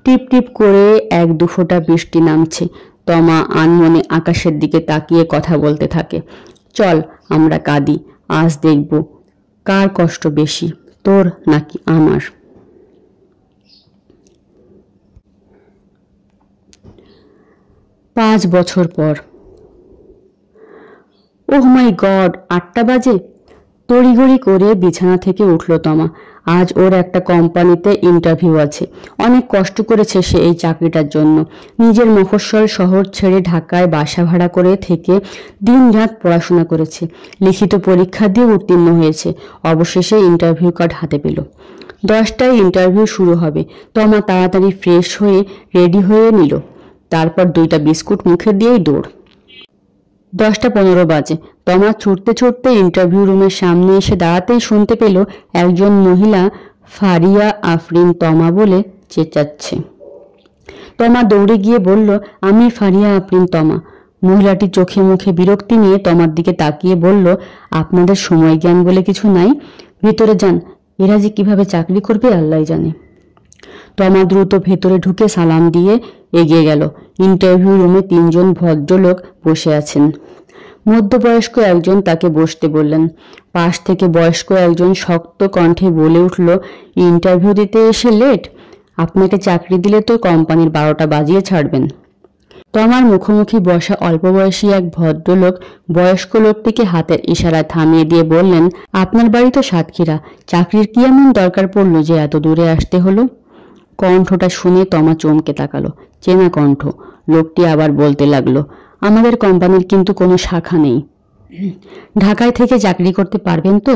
টিপ টিপ করে এক দু ফোঁটা বৃষ্টি নামছে। তমা আনমনে আকাশের দিকে তাকিয়ে কথা বলতে থাকে। চল আমরা কাঁদি, আজ দেখব কার কষ্ট বেশি, তোর নাকি আমার। 5 বছর পর। ওহ মাই গড, 8টা বাজে। তড়িঘড়ি করে বিছানা থেকে উঠল তমা। আজ ওর একটা কোম্পানিতে ইন্টারভিউ আছে। অনেক কষ্ট করেছে সে এই চাকরিটার জন্য। নিজের মফস্বল শহর ছেড়ে ঢাকায় বাসা ভাড়া করে থেকে দিনরাত পড়াশোনা করেছে। লিখিত পরীক্ষা দিয়ে উত্তীর্ণ হয়েছে। অবশেষে ইন্টারভিউ কার্ড হাতে পেল। 10টায় ইন্টারভিউ শুরু হবে। তমা তাড়াতাড়ি ফ্রেশ হয়ে রেডি হয়ে নিল। তারপর 2টা বিস্কুট মুখে দিয়েই দৌড়। 10টা 15 বাজে। তমা ছুটতে ছুটতে ইন্টারভিউ রুমের সামনে এসে দাঁড়াতেই শুনতে পেল একজন মহিলা ফারিয়া আফরিন তমা বলে চেঁচাচ্ছে। তমা দৌড়ে গিয়ে বলল, আমি ফারিয়া আফরিন তমা। মহিলাটি চোখে মুখে বিরক্তি নিয়ে তমার দিকে তাকিয়ে বলল, আপনাদের সময় জ্ঞান বলে কিছু নাই? ভেতরে যান, এরা যে কিভাবে চাকরি করবে আল্লাহ জানে। তমা দ্রুত ভেতরে ঢুকে সালাম দিয়ে এগিয়ে গেল। ইন্টারভিউ রুমে 3জন ভদ্রলোক বসে আছেন। মধ্যবয়স্ক একজন তাকে বসতে বললেন। পাশ থেকে বয়স্ক একজন শক্ত কণ্ঠে বলে উঠল, ইন্টারভিউ দিতে এসে লেট? আপনাকে চাকরি দিলে তো কোম্পানির 12টা বাজিয়ে ছাড়বেন। তমার মুখোমুখি বসা অল্প বয়সী এক ভদ্রলোক বয়স্ক লোকটিকে হাতের ইশারায় থামিয়ে দিয়ে বললেন, আপনার বাড়ি তো সাতক্ষীরা, চাকরির কি এমন দরকার পড়ল যে এত দূরে আসতে হলো? কণ্ঠটা শুনে তমা চমকে তাকালো। চেনা কণ্ঠ। লোকটি আবার বলতে লাগলো, আমাদের কোম্পানির কিন্তু কোনো শাখা নেই। ঢাকায় থেকে চাকরি করতে পারবেন তো?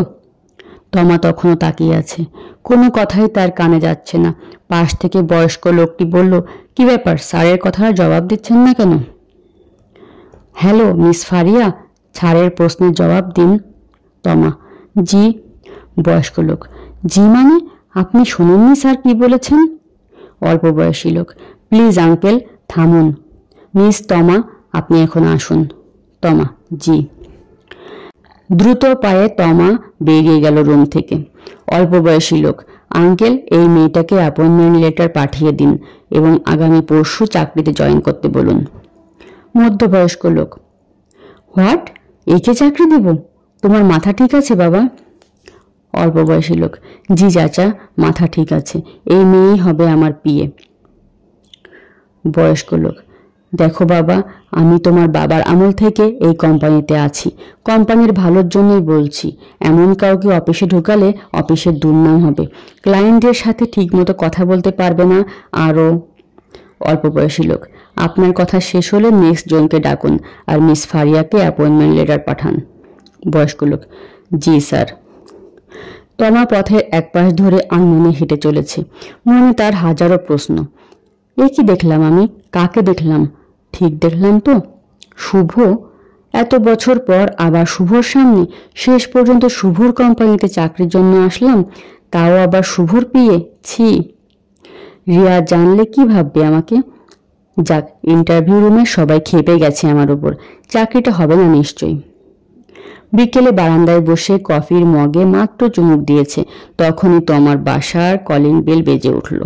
তমা তখনও তাকিয়ে আছে। কোনো কথাই তার কানে যাচ্ছে না। পাশ থেকে বয়স্ক লোকটি বলল, কি ব্যাপার, স্যারের কথার জবাব দিচ্ছেন না কেন? হ্যালো মিস ফারিয়া, স্যারের প্রশ্নের জবাব দিন। তমা, জি। বয়স্ক লোক, জি মানে? আপনি শুনেননি স্যার কি বলেছেন? অল্প বয়সী লোক, প্লিজ আঙ্কেল থামুন। মিস তমা, আপনি এখন আসুন। তমা, জি। দ্রুত পায়ে তমা বেরিয়ে গেল রুম থেকে। অল্প বয়সী লোক, আঙ্কেল এই মেয়েটাকে অ্যাপয়েন্টমেন্ট লেটার পাঠিয়ে দিন এবং আগামী পরশু চাকরিতে জয়েন করতে বলুন। মধ্যবয়স্ক লোক, হোয়াট, একে চাকরি দেব? তোমার মাথা ঠিক আছে বাবা? অল্প বয়সী লোক, জি চাচা, মাথা ঠিক আছে, এই মেয়েই হবে আমার পিএ। বয়স্ক লোক, দেখো বাবা, আমি তোমার বাবার আমল থেকে এই কোম্পানিতে আছি। কোম্পানির ভালোর জন্যই বলছি। এমন কাউকে অফিসে ঢুকালে অফিসের দুর্নাম হবে। ক্লায়েন্টের সাথে ঠিকমতো কথা বলতে পারবে না। আরও অল্প বয়সী লোক, আপনার কথা শেষ হলে নেক্সট জনকে ডাকুন আর মিস ফারিয়াকে অ্যাপয়েন্টমেন্ট লেটার পাঠান। বয়স্ক লোক, জি স্যার। তমা পথের এক পাশ ধরে আনমনে হেঁটে চলেছে। মনে তার হাজারো প্রশ্ন। এ কি দেখলাম আমি? কাকে দেখলাম? ঠিক দেখলাম তো? শুভ? এত বছর পর আবার শুভর সামনে? শেষ পর্যন্ত শুভর কোম্পানিতে চাকরির জন্য আসলাম, তাও আবার শুভর পিয়ে? ছি! রিয়া জানলে কি ভাববে আমাকে? যাক, ইন্টারভিউ রুমে সবাই খেপে গেছে আমার উপর। চাকরিটা হবে না নিশ্চয়ই। বিকেলে বারান্দায় বসে কফির মগে মাত্র চুমুক দিয়েছে, তখনই তমার বাসার কলিং বেল বেজে উঠল।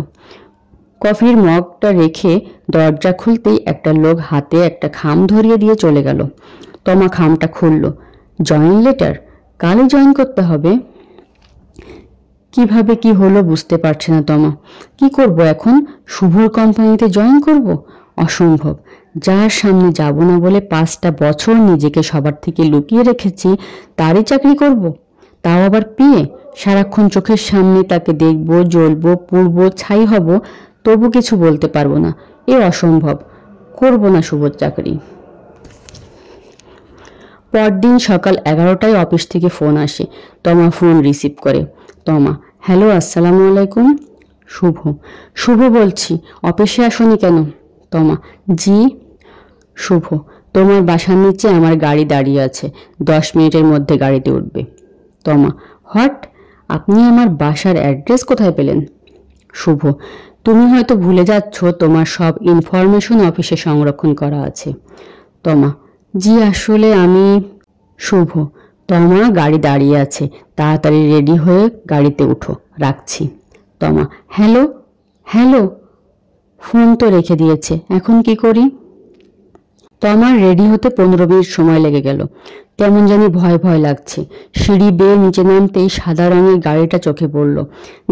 কফির মগটা রেখে দরজা খুলতেই একটা লোক হাতে একটা খাম ধরিয়ে দিয়ে চলে গেল। তমা খামটা খুলল। Join letter? কালই জয়েন করতে হবে? কিভাবে কি হলো বুঝতে পারছে না তমা। কি করব এখন? শুভর কোম্পানিতে জয়েন করব? অসম্ভব। যার সামনে যাব না বলে 5টা বছর নিজেকে সবার থেকে লুকিয়ে রেখেছি, তারই চাকরি করব? তাও আবার পিয়ে? সারাক্ষণ চোখের সামনে তাকে দেখব, জ্বলব, পুড়ব, ছাই হব, তবু কিছু বলতে পারবো না। এ অসম্ভব। করব না শুভর চাকরি। পরদিন সকাল 11টায় অফিস থেকে ফোন আসে। তমা ফোন রিসিভ করে। তমা, হ্যালো, আসসালামু আলাইকুম। শুভ, শুভ বলছি, অফিসে আসোনি কেন? তমা, জি। শুভ, তোমার বাসার নিচে আমার গাড়ি দাঁড়িয়ে আছে, 10 মিনিটের মধ্যে গাড়িতে উঠবে। তমা, হোয়াট? আপনি আমার বাসার অ্যাড্রেস কোথায় পেলেন? শুভ, তুমি হয়তো ভুলে যাচ্ছ, তোমার সব ইনফরমেশন অফিসে সংরক্ষণ করা আছে। তমা, জি আসলে আমি। শুভ, তমা, গাড়ি দাঁড়িয়ে আছে, তাড়াতাড়ি রেডি হয়ে গাড়িতে উঠো, রাখছি। তমা, হ্যালো হ্যালো, ফোন তো রেখে দিয়েছে, এখন কি করি? তমার রেডি হতে 15 মিনিট সময় লেগে গেল। কেমন জানি ভয় ভয় লাগছে। সিঁড়ি বেয়ে নিচে নামতেই সাদা রঙের গাড়িটা চোখে পড়ল।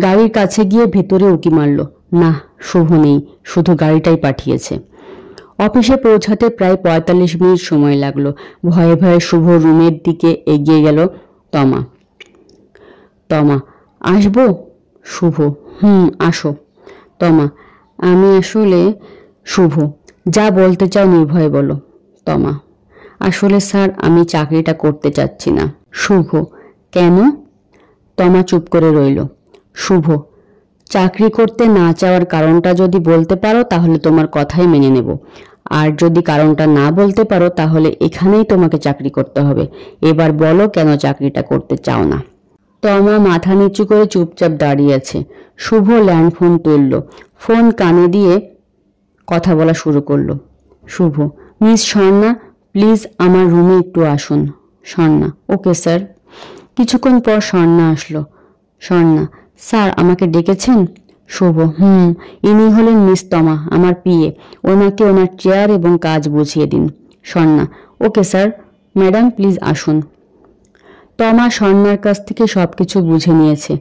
গাড়ির কাছে গিয়ে ভেতরে উকি মারল। না, শুভ নেই, শুধু গাড়িটাই পাঠিয়েছে। অফিসে পৌঁছাতে প্রায় 45 মিনিট সময় লাগলো। ভয়ে ভয়ে শুভ রুমের দিকে এগিয়ে গেল তমা। তমা, আসবো? শুভ, আসো। তমা, আমি আসলে শুভ, যা বলতে চাও নির্ভয়ে বলো। তমা, আসলে স্যার আমি চাকরিটা করতে চাচ্ছি না। শুভ, কেন? তমা চুপ করে রইল। শুভ, চাকরি করতে না চাওয়ার কারণটা যদি বলতে পারো তাহলে তোমার কথাই মেনে নেব, আর যদি কারণটা না বলতে পারো তাহলে এখানেই তোমাকে চাকরি করতে হবে। এবার বলো কেন চাকরিটা করতে চাও না। তমা মাথা নিচু করে চুপচাপ দাঁড়িয়ে আছে। শুভ ল্যান্ডফোন তুলল, ফোন কানে দিয়ে কথা বলা শুরু করলো। শুভ, মিস স্বর্ণা, প্লিজ আমার রুমে একটু আসুন। Swarna, okay sir. কিছুক্ষণ পর স্বর্ণা আসলো। স্বর্ণা, স্যার আমাকে ডেকেছেন? শুভ, ইনি হলেন মিস তমা, আমার পিএ। ওনাকে ওনার চেয়ার এবং কাজ বুঝিয়ে দিন। Swarna, okay sir. Madam please আসুন। তমা স্বর্ণার কাছ থেকে সবকিছু বুঝে নিয়েছে।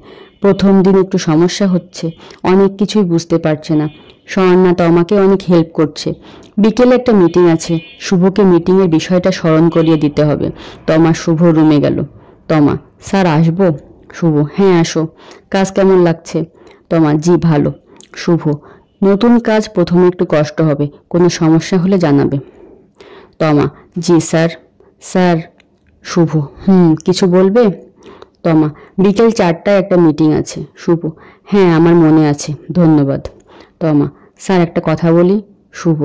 প্রথম দিন একটু সমস্যা হচ্ছে, অনেক কিছুই বুঝতে পারছে না। স্বর্ণা তমাকে অনেক হেল্প করছে। বিকেলে একটা মিটিং আছে, শুভকে মিটিংয়ের বিষয়টা স্মরণ করিয়ে দিতে হবে। তমা শুভ রুমে গেল। তমা, স্যার আসবো? শুভ, হ্যাঁ আসো। কাজ কেমন লাগছে? তমা, জি ভালো। শুভ, নতুন কাজ প্রথমে একটু কষ্ট হবে, কোনো সমস্যা হলে জানাবে। তমা, জি স্যার। স্যার। শুভ, কিছু বলবে? তমা, বিকেল 4টায় একটা মিটিং আছে। শুভ, হ্যাঁ আমার মনে আছে, ধন্যবাদ। তমা, স্যার একটা কথা বলি? শুভ,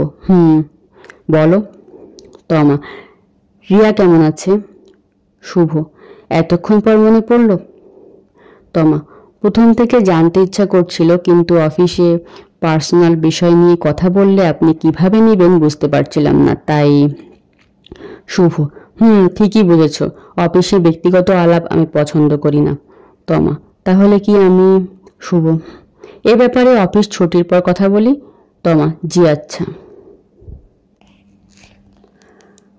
বলো। তমা, রিয়া কেমন আছে? শুভ, এতক্ষণ পর মনে পড়ল? তমা, প্রথম থেকে জানতে ইচ্ছা করছিল, কিন্তু অফিসে পার্সোনাল বিষয় নিয়ে কথা বললে আপনি কিভাবে নেবেন বুঝতে পারছিলাম না, তাই। শুভ, ঠিকই বুঝেছ, অফিসে ব্যক্তিগত আলাপ আমি পছন্দ করি না। তমা, তাহলে কি আমি। শুভ, এ ব্যাপারে অফিস ছুটির পর কথা বলি। তমা, জি আচ্ছা।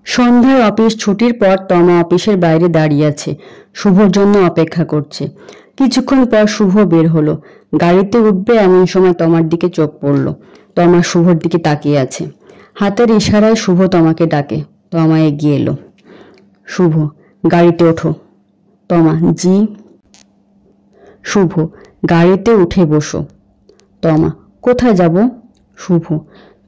সন্ধ্যায় অফিস ছুটির পর তমা অফিসের বাইরে দাঁড়িয়ে আছে, শুভর জন্য অপেক্ষা করছে। কিছুক্ষণ পর শুভ বের হলো। গাড়িতে উঠবে এমন সময় তমার দিকে চোখ পড়ল। তমা শুভর দিকে তাকিয়ে আছে। হাতের ইশারায় শুভ তমাকে ডাকে। তমা এগিয়ে এলো। শুভ, গাড়িতে ওঠো। তমা, জি। শুভ, গাড়িতে উঠে বসো। তমা, কোথায় যাব? শুভ,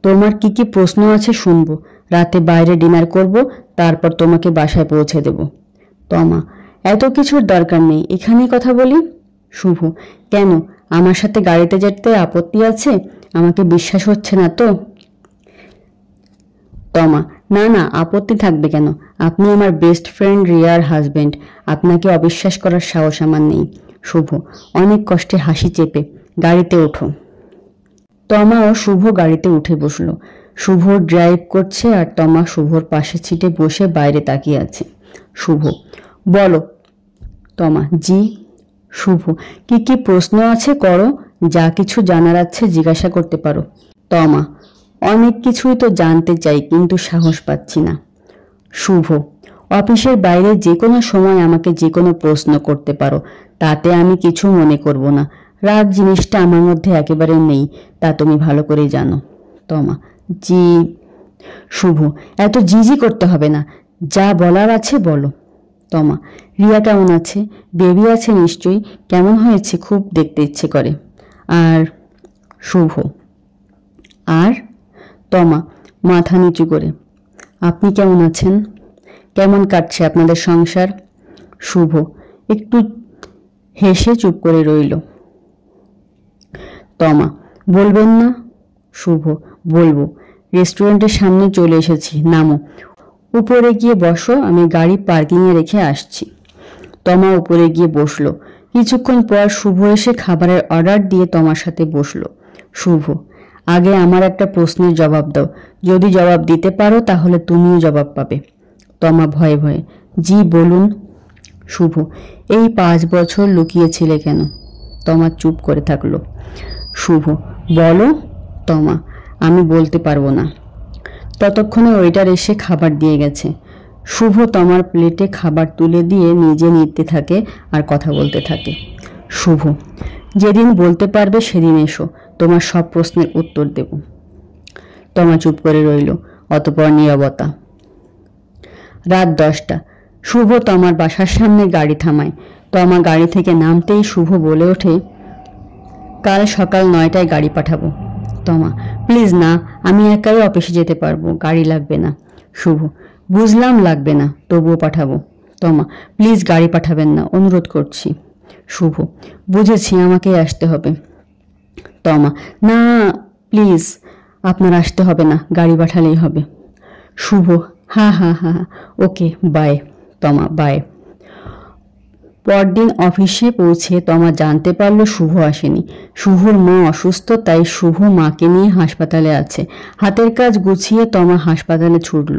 তোমার কি কি প্রশ্ন আছে শুনবো। রাতে বাইরে ডিনার করব, তারপর তোমাকে বাসায় পৌঁছে দেব। তমা, এত কিছুর দরকার নেই, এখানেই কথা বলি। শুভ, কেন, আমার সাথে গাড়িতে যেতে আপত্তি আছে? আমাকে বিশ্বাস হচ্ছে না তো? তমা, না না, আপত্তি থাকবে কেন? আপনি আমার বেস্ট ফ্রেন্ড রিয়ার হাজবেন্ড, আপনাকে অবিশ্বাস করার সাহস আমার নেই। শুভ অনেক কষ্টে হাসি চেপে, গাড়িতে ওঠো। তমা ও শুভ গাড়িতে উঠে বসলো। শুভ ড্রাইভ করছে আর তমা শুভর পাশে সিটে বসে বাইরে তাকিয়ে আছে। শুভ, বলো। তমা, জি। শুভ, কি কি প্রশ্ন আছে করো, যা কিছু জানার আছে জিজ্ঞাসা করতে পারো। তমা, অনেক কিছুই তো জানতে চাই কিন্তু সাহস পাচ্ছি না। শুভ, অফিসের বাইরে যে কোনো সময় আমাকে যে কোনো প্রশ্ন করতে পারো, তাতে আমি কিছু মনে করব না। রাগ জিনিসটা আমার মধ্যে একেবারে নেই, তা তুমি ভালো করেই জানো। তমা, জি। শুভ, এত জিজি করতে হবে না, যা বলার আছে বলো। তমা, রিয়া কেমন আছে? বেবি আছে নিশ্চয়ই, কেমন হয়েছে খুব দেখতে ইচ্ছে করে। আর। শুভ, আর। তমা মাথা নিচু করে, আপনি কেমন আছেন? কেমন কাটছে আপনাদের সংসার? শুভ একটু হেসে চুপ করে রইল। তমা, বলবেন না? শুভ, বলবো। রেস্টুরেন্টের সামনে চলে এসেছি, নামো। উপরে গিয়ে বসো, আমি গাড়ি পার্কিংয়ে রেখে আসছি। তমা উপরে গিয়ে বসলো। কিছুক্ষণ পর শুভ এসে খাবারের অর্ডার দিয়ে তমার সাথে বসলো। শুভ, আগে আমার একটা প্রশ্নের জবাব দাও, যদি জবাব দিতে পারো তাহলে তুমিও জবাব পাবে। তমা ভয়ে ভয়ে, জি বলুন। শুভ, এই 5 বছর লুকিয়েছিলে কেন? তমা চুপ করে থাকলো। শুভ, বলো। তমা, আমি বলতে পারবো না। ততক্ষণে ওয়েটার এসে খাবার দিয়ে গেছে। শুভ তমার প্লেটে খাবার তুলে দিয়ে নিজে নিতে থাকে আর কথা বলতে থাকে। শুভ, যেদিন বলতে পারবে সেদিন এসো, তোমার সব প্রশ্নের উত্তর দেব। তমা চুপ করে রইল। অতঃপর নীরবতা। রাত 10টা। শুভ তমার বাসার সামনে গাড়ি থামায়। তমা গাড়ি থেকে নামতেই শুভ বলে ওঠে, কাল সকাল 9টায় গাড়ি পাঠাবো। তমা, প্লিজ না, আমি একাই অফিসে যেতে পারবো, গাড়ি লাগবে না। শুভ, বুঝলাম লাগবে না, তবুও পাঠাবো। তমা, প্লিজ গাড়ি পাঠাবেন না, অনুরোধ করছি। শুভ, বুঝেছি, আমাকেই আসতে হবে। তমা, না প্লিজ, আপনার আসতে হবে না, গাড়ি পাঠালেই হবে। শুভ, হা হা হা, ওকে বাই। তমা, বাই। পরদিন অফিসে পৌঁছে তমা জানতে পারল শুভ আসেনি। শুভর মা অসুস্থ, তাই শুভ মাকে নিয়ে হাসপাতালে আছে। হাতের কাজ গুছিয়ে তমা হাসপাতালে ছুটল।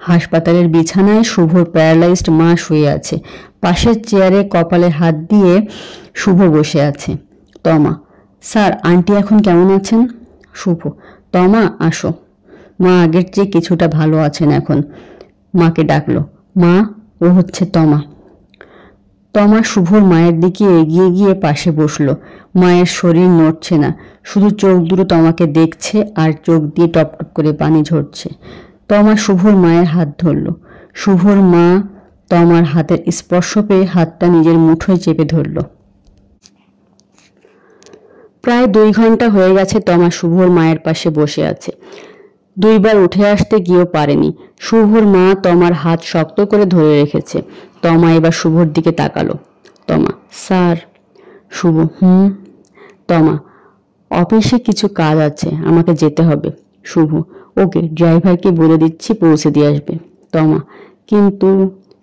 হাসপাতালের বিছানায় শুভর প্যারালাইজড মা শুয়ে আছে। পাশের চেয়ারে কপালে হাত দিয়ে শুভ বসে আছে। তমা, স্যার, আন্টি এখন কেমন আছেন? শুভ, তমা আসো। মা আগের চেয়ে কিছুটা ভালো আছেন এখন। মাকে ডাকলো। মা, ও হচ্ছে তমা। তমা শুভর মায়ের দিকে এগিয়ে গিয়ে পাশে বসলো। মায়ের শরীর নড়ছে না, শুধু চোখ দুটো তমাকে দেখছে আর চোখ দিয়ে টপ টপ করে পানি ঝরছে। তমা শুভর মায়ের হাত ধরল। শুভর মা তমার হাতের স্পর্শ পেয়ে হাতটা নিজের মুঠোয় চেপে ধরল। প্রায় 2 ঘন্টা হয়ে গেছে তমা শুভর মায়ের পাশে বসে আছে। 2 বার উঠে আসতে গিয়েও পারেনি। শুভর মা তমার হাত শক্ত করে ধরে রেখেছে। তমা এবার শুভর দিকে তাকালো। তমা, স্যার। শুভ, হুম। তমা, অফিসে কিছু কাজ আছে, আমাকে যেতে হবে। শুভ, ওকে, ড্রাইভারকে বলে দিচ্ছি, পৌঁছে দিয়ে আসবে। তমা, কিন্তু।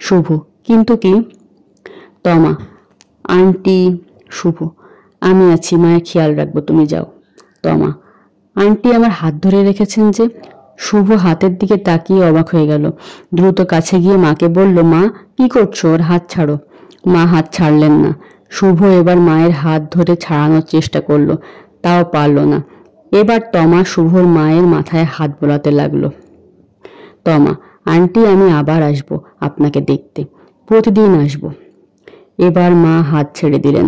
শুভ, কিন্তু কি? তমা, আন্টি। শুভ, আমি আছি, মায়ের খেয়াল রাখবো, তুমি যাও। তমা, আন্টি আমার হাত ধরে রেখেছেন যে? শুভ হাতের দিকে তাকিয়ে অবাক হয়ে গেল। দ্রুত কাছে গিয়ে মাকে বলল, মা কি করছো, ওর হাত ছাড়ো। মা হাত ছাড়লেন না। শুভ এবার মায়ের হাত ধরে ছাড়ানোর চেষ্টা করলো, তাও পারল না। এবার তমা শুভর মায়ের মাথায় হাত বোলাতে লাগলো। তমা, আন্টি আমি আবার আসবো আপনাকে দেখতে, প্রতিদিন আসবো। এবার মা হাত ছেড়ে দিলেন।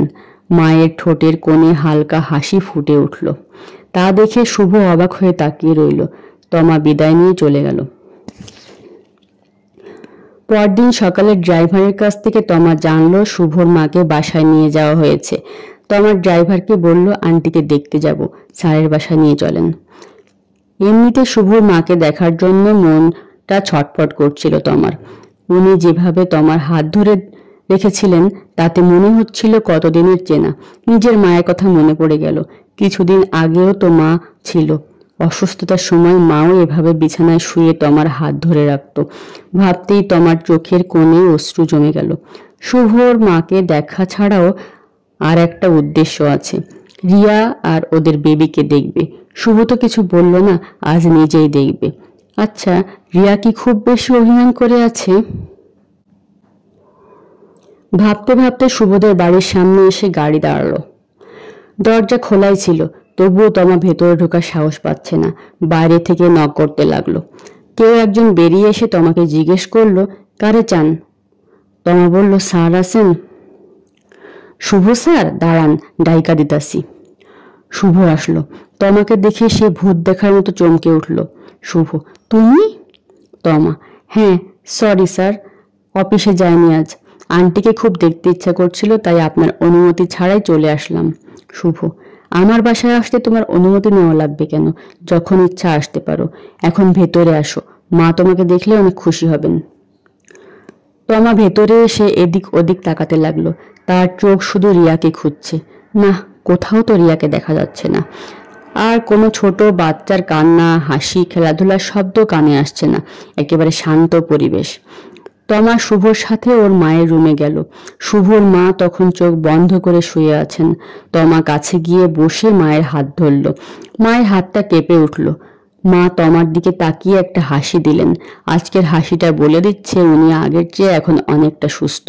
মায়ের ঠোঁটের কোণে হালকা হাসি ফুটে উঠল। তা দেখে শুভ অবাক হয়ে তাকিয়ে রইল। তমা বিদায় নিয়ে চলে গেল। পরদিন সকালে ড্রাইভারের কাছ থেকে তমা জানলো শুভর মাকে বাসায় নিয়ে যাওয়া হয়েছে। তমার ড্রাইভারকে বলল, আন্টিকে দেখতে যাব, স্যারের বাসায় নিয়ে চলেন। এমনিতে শুভর মাকে দেখার জন্য মনটা ছটফট করছিল তমার। উনি যেভাবে তমার হাত ধরে রেখেছিলেন তাতে মনে হচ্ছিল কতদিনের চেনা। নিজের মায়ের কথা মনে পড়ে গেল। কিছুদিন আগেও তো মা ছিল। অসুস্থতার সময় মাও এভাবে বিছানায় শুয়ে তমার হাত ধরে রাখত। ভাবতেই তমার চোখের কোণে অশ্রু জমে গেল। শুভর মাকে দেখা ছাড়াও আর একটা উদ্দেশ্য আছে, রিয়া আর ওদের বেবিকে দেখবে। শুভ তো কিছু বলল না, আজ নিজেই দেখবে। আচ্ছা, রিয়া কি খুব বেশি অভিমান করে আছে? ভাবতে ভাবতে শুভদের বাড়ির সামনে এসে গাড়ি দাঁড়ালো। দরজা খোলাই ছিল, তবুও তমা ভেতরে ঢোকার সাহস পাচ্ছে না। বাইরে থেকে নক করতে লাগলো। কেউ একজন বেরিয়ে এসে তমাকে জিজ্ঞেস করলো, কারে চান? তমা বলল, স্যার আছেন? শুভ, স্যার দাঁড়ান, ডাইকা দিতাছি। শুভ আসলো। তমাকে দেখে সে ভূত দেখার মতো চমকে উঠল। শুভ, তুমি? তমা, হ্যাঁ, সরি স্যার, অফিসে যাইনি আজ। আন্টিকে খুব দেখতে ইচ্ছা করছিল, তাই আপনার অনুমতি ছাড়াই চলে আসলাম। শুভ, আমার বাসায় আসতে তোমার অনুমতি নেওয়া লাগবে কেন? যখন ইচ্ছা আসতে পারো। এখন ভেতরে আসো, মা তোমাকে দেখলে অনেক খুশি হবেন। তমা ভেতরে এসে এদিক ওদিক তাকাতে লাগলো। তার চোখ শুধু রিয়াকে খুঁজছে। না, কোথাও তো রিয়াকে দেখা যাচ্ছে না। আর কোনো ছোট বাচ্চার কান্না, হাসি, খেলাধুলার শব্দ কানে আসছে না। একেবারে শান্ত পরিবেশ। তমা শুভর সাথে ওর মায়ের রুমে গেল। শুভর মা তখন চোখ বন্ধ করে শুয়ে আছেন। তমা কাছে গিয়ে বসে মায়ের হাত ধরল। মায়ের হাতটা কেঁপে উঠল। মা তমার দিকে তাকিয়ে একটা হাসি দিলেন। আজকের হাসিটা বলে দিচ্ছে উনি আগের চেয়ে এখন অনেকটা সুস্থ।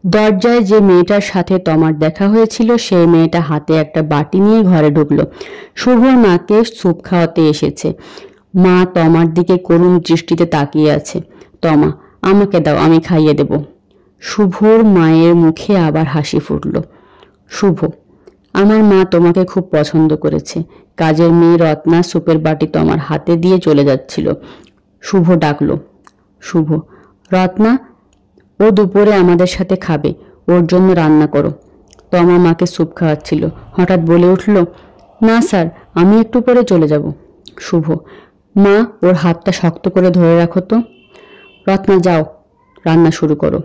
দরজায় যে মেয়েটার সাথে তমার দেখা হয়েছিল সেই মেয়েটা হাতে একটা বাটি নিয়ে ঘরে ঢুকলো। শুভর মাকে স্যুপ খাওয়াতে এসেছে। মা তমার দিকে করুণ দৃষ্টিতে তাকিয়ে আছে। তমা, আমাকে দাও, আমি খাইয়ে দেব। শুভর মায়ের মুখে আবার হাসি ফুটল। শুভ, আমার মা তোমাকে খুব পছন্দ করেছে। কাজের মেয়ে রত্না স্যুপের বাটি তমার হাতে দিয়ে চলে যাচ্ছিল। শুভ ডাকলো। শুভ, রত্না, ও দুপুরে আমাদের সাথে খাবে, ওর জন্য রান্না করো। তমা মাকে স্যুপ খাওয়াচ্ছিল, হঠাৎ বলে উঠল, না স্যার, আমি একটু পরে চলে যাব। শুভ, মা ওর হাতটা শক্ত করে ধরে রাখো তো। রত্না, যাও, রান্না শুরু করো।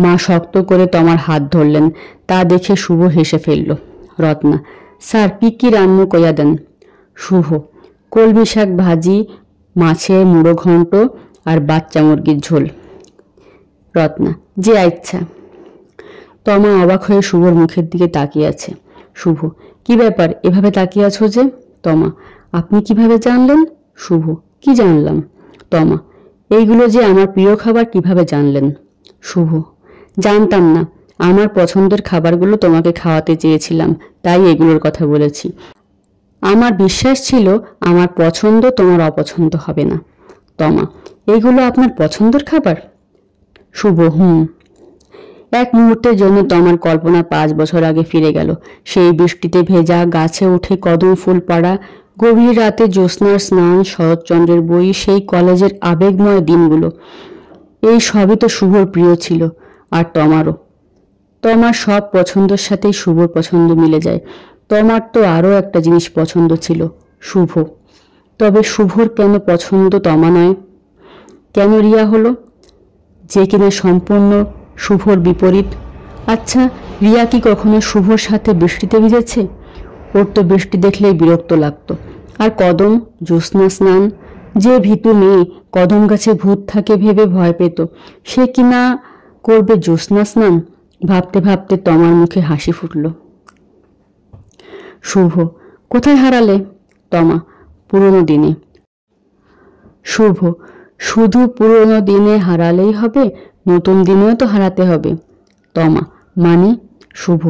মা শক্ত করে তমার হাত ধরলেন, তা দেখে শুভ হেসে ফেলল। রত্না, স্যার কি কি রান্না কইয়া দেন। শুভ, কলমি শাক ভাজি, মাছের মুড়ো ঘন্ট আর বাচ্চা মুরগির ঝোল। রত্না, যে ইচ্ছা। তমা অবাক হয়ে শুভর মুখের দিকে তাকিয়ে আছে। শুভ, কি ব্যাপার, এভাবে তাকিয়ে আছো যে? তমা, আপনি কিভাবে জানলেন? শুভ, কি জানলাম? তমা, এইগুলো যে আমার প্রিয় খাবার কিভাবে জানলেন? শুভ, জানতাম না, আমার পছন্দের খাবারগুলো তোমাকে খাওয়াতে চেয়েছিলাম, তাই এগুলোর কথা বলেছি। আমার বিশ্বাস ছিল আমার পছন্দ তোমার অপছন্দ হবে না। তমা, এগুলো আপনার পছন্দের খাবার? শুভ, হুম। এক মুহূর্তের জন্য তমার কল্পনা 5 বছর আগে ফিরে গেল। সেই বৃষ্টিতে ভেজা, গাছে উঠে কদম ফুল পাড়া, গভীর রাতে জ্যোৎস্নার স্নান, শরৎচন্দ্রের বই, সেই কলেজের আবেগময় দিনগুলো। এই সবই তো শুভর প্রিয় ছিল, আর তমারও। তমার সব পছন্দের সাথেই শুভর পছন্দ মিলে যায়। তমার তো আরও একটা জিনিস পছন্দ ছিল, শুভ। তবে শুভর কেন পছন্দ তমা নয়? কেন রিয়া হলো, যে কিনা সম্পূর্ণ শুভর বিপরীত? আচ্ছা, রিয়া কি কখনো শুভর সাথে বৃষ্টিতে ভিজেছে? ওর তো বৃষ্টি দেখলেই বিরক্ত লাগতো। আর কদম, জ্যোৎস্না স্নান, যে ভীতু মেয়ে কদম গাছে ভূত থাকে ভেবে ভয় পেত, সে কিনা করবে জ্যোৎস্না স্নান। ভাবতে ভাবতে তমার মুখে হাসি ফুটল। শুভ, কোথায় হারালে? তমা, পুরনো দিনে। শুভ, শুধু পুরনো দিনে হারালেই হবে, নতুন দিনেও তো হারাতে হবে। তমা, মানে? শুভ,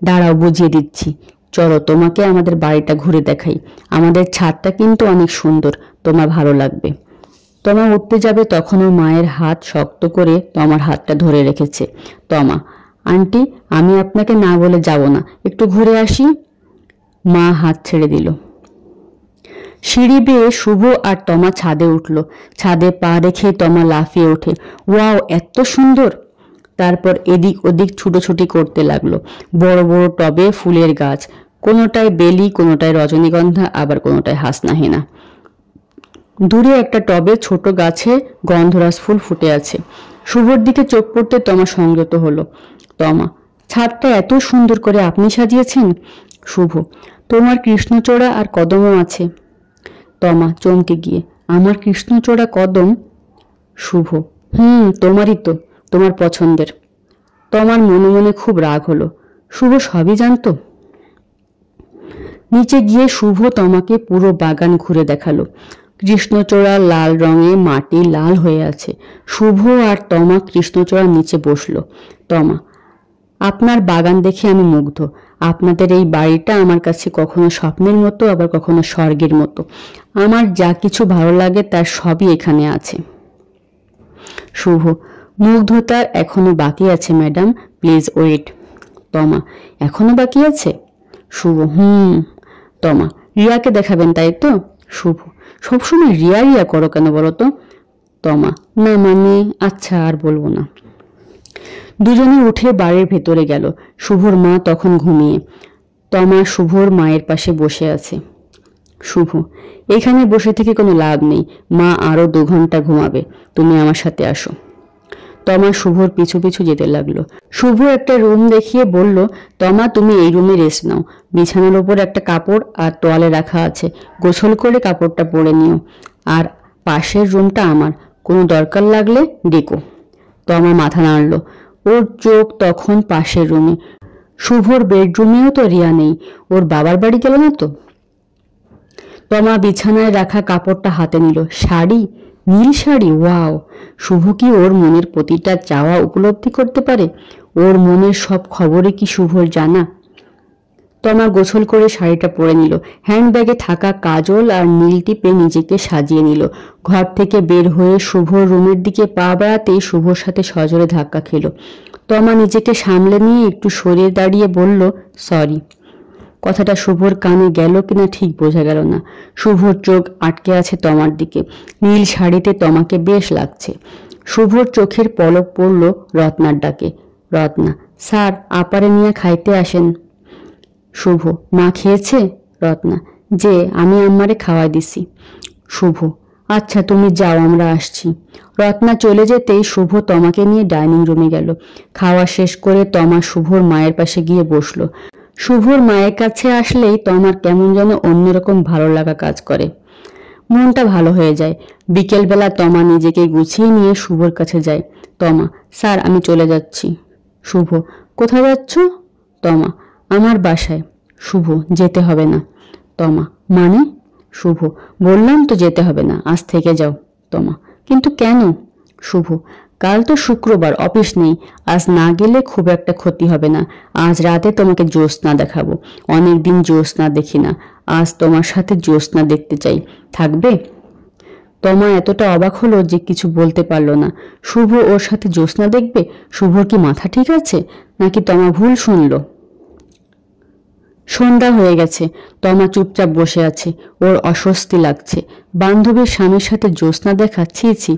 দাঁড়াও, বুঝিয়ে দিচ্ছি। চলো তোমাকে আমাদের বাড়িটা ঘুরে দেখাই। আমাদের ছাদটা কিন্তু অনেক সুন্দর, তোমার ভালো লাগবে। তমা উঠতে যাবে, তখনও মায়ের হাত শক্ত করে তমার হাতটা ধরে রেখেছে। তমা, আন্টি, আমি আপনাকে না বলে যাব না, একটু ঘুরে আসি। মা হাত ছেড়ে দিল। সিঁড়ি বেয়ে শুভ আর তমা ছাদে উঠল। ছাদে পা রেখে তমা লাফিয়ে ওঠে, ওয়াও, এত সুন্দর! তারপর এদিক ওদিক ছুটোছুটি করতে লাগলো। বড় বড় টবে ফুলের গাছ, কোনোটায় বেলি, কোনোটায় রজনীগন্ধা, আবার কোনোটায় হাসনাহেনা। দূরে একটা টবে ছোট গাছে গন্ধরাজ ফুল ফুটে আছে। শুভর দিকে চোখ পড়তে তমা সংযত হলো। তমা, ছাদটা এত সুন্দর করে আপনি সাজিয়েছেন। শুভ, তোমার কৃষ্ণচূড়া আর কদমও আছে। তমা চমকে গিয়ে, আমার কৃষ্ণচূড়া কদম? শুভ, তোমারই তো, তোমার পছন্দের। তমার মনে মনে খুব রাগ হলো। শুভ সবই জানতো। নিচে গিয়ে শুভ তমাকে পুরো বাগান ঘুরে দেখালো। কৃষ্ণচূড়া লাল রঙে, মাটি লাল হয়ে আছে। শুভ আর তমা কৃষ্ণচূড়ার নিচে বসলো। তমা, আপনার বাগান দেখে আমি মুগ্ধ। আপনাদের এই বাড়িটা আমার কাছে কখনো স্বপ্নের মতো, আবার কখনো স্বর্গের মতো। আমার যা কিছু ভালো লাগে তার সবই এখানে আছে। শুভ, মুগ্ধতার এখনো বাকি আছে ম্যাডাম, প্লিজ ওয়েট। তমা, এখনো বাকি আছে? শুভ, তমা, রিয়াকে দেখাবেন তাই তো? শুভ, সবসময় রিয়া রিয়া করো কেন বলো তো? তমা, না মানে, আচ্ছা আর বলবো না। দুজনে উঠে বাড়ির ভেতরে গেল। শুভর মা তখন ঘুমিয়ে। তমা শুভর মায়ের পাশে বসে আছে। শুভ, এখানে বসে থেকে কোনো লাভ নেই, মা আরো 2 ঘন্টা ঘুমাবে, তুমি আমার সাথে আসো। তমা শুভর পিছু পিছু যেতে লাগলো। শুভ একটা রুম দেখিয়ে বলল, তমা তুমি এই রুমে রেস্ট নাও, বিছানার ওপর একটা কাপড় আর তোয়ালে রাখা আছে, গোসল করে কাপড়টা পরে নিও। আর পাশের রুমটা আমার, কোনো দরকার লাগলে ডেকো। তমা মাথা নাড়ল। ওর চোখ তখন পাশের রুমে। শুভর বেডরুমেও তো রিয়া নেই, ওর বাবার বাড়ি গেল না তো? তমা বিছানায় রাখা কাপড়টা হাতে নিল। শাড়ি, নীল শাড়ি, ওয়াও! শুভ কি ওর মনের প্রতিটা চাওয়া উপলব্ধি করতে পারে? ওর মনের সব খবরে কি শুভর জানা? তমা গোসল করে শাড়িটা পরে নিল। হ্যান্ডব্যাগে থাকা কাজল আর নীল টিপে নিজেকে সাজিয়ে নিল। ঘর থেকে বের হয়ে শুভর রুমের দিকে পা বাড়াতেই শুভর সাথে সজোরে ধাক্কা খেল। তমা নিজেকে সামলে নিয়ে একটু সরিয়ে দাঁড়িয়ে বলল, সরি। কথাটা শুভর কানে গেল কিনা ঠিক বোঝা গেল না। শুভর চোখ আটকে আছে তমার দিকে। নীল শাড়িতে তমাকে বেশ লাগছে। শুভর চোখের পলক পড়ল রত্নার ডাকে। রত্না, স্যার আপারে নিয়ে খাইতে আসেন। শুভ, মা খেয়েছে? রত্না, যে আমি আম্মারে খাওয়াই দিছি। শুভ, আচ্ছা তুমি যাও, আমরা আসছি। রত্না চলে যেতেই শুভ তমাকে নিয়ে ডাইনিং রুমে গেল। খাওয়া শেষ করে তমা শুভর মায়ের পাশে গিয়ে বসল। শুভর মায়ের কাছে আসলেই তমার কেমন যেন অন্যরকম ভালো লাগা কাজ করে, মনটা ভালো হয়ে যায়। বিকেলবেলা তমা নিজেকে গুছিয়ে নিয়ে শুভর কাছে যায়। তমা, স্যার আমি চলে যাচ্ছি। শুভ, কোথায় যাচ্ছ? তমা, আমার বাসায়। শুভ, যেতে হবে না। তমা, মানে? শুভ, বললাম তো যেতে হবে না, আজ থেকে যাও। তমা, কিন্তু কেন? শুভ, কাল তো শুক্রবার, অফিস নেই, আজ না গেলে খুব একটা ক্ষতি হবে না। আজ রাতে তোমাকে জ্যোৎস্না দেখাবো, অনেকদিন জ্যোৎস্না দেখি না, আজ তোমার সাথে জ্যোৎস্না দেখতে চাই, থাকবে? তমা এতটা অবাক হলো যে কিছু বলতে পারল না। শুভ ওর সাথে জ্যোৎস্না দেখবে? শুভর কি মাথা ঠিক আছে, নাকি তমা ভুল শুনল? সন্ধ্যা হয়ে গেছে, তমা চুপচাপ বসে আছে। ওর অস্বস্তি লাগছে। বান্ধবীর স্বামীর সাথে জ্যোৎস্না দেখা, ছিছি।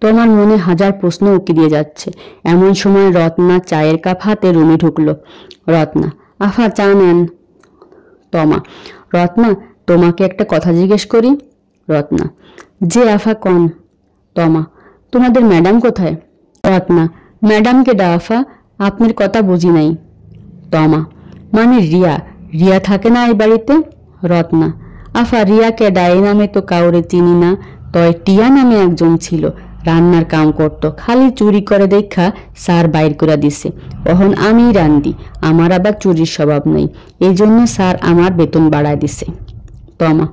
তমার মনে হাজার প্রশ্ন উকি দিয়ে যাচ্ছে। এমন সময় রত্না চায়ের কাপ হাতে রুমে ঢুকলো। রত্না, আফা চা নেন। তমা, রত্না তোমাকে একটা কথা জিজ্ঞেস করি। রত্না, যে আফা কন। তমা, তোমাদের ম্যাডাম কোথায়? রত্না, ম্যাডামকে ডা আফা, আপনার কথা বুঝি নাই। তমা, মানে রিয়া, রিয়া থাকে না এই বাড়িতে? রত্না, আফা রিয়াকে ডাই নামে তো কাউরে চিনি না, তয় টিয়া নামে একজন ছিল, রান্নার কাম করত, খালি চুরি করে দেখা স্যার বাইর করে দিছে। তখন আমি রান্দি, আমার আবার চুরির স্বভাব নেই, এই জন্য স্যার আমার বেতন বাড়ায় দিছে। তমা,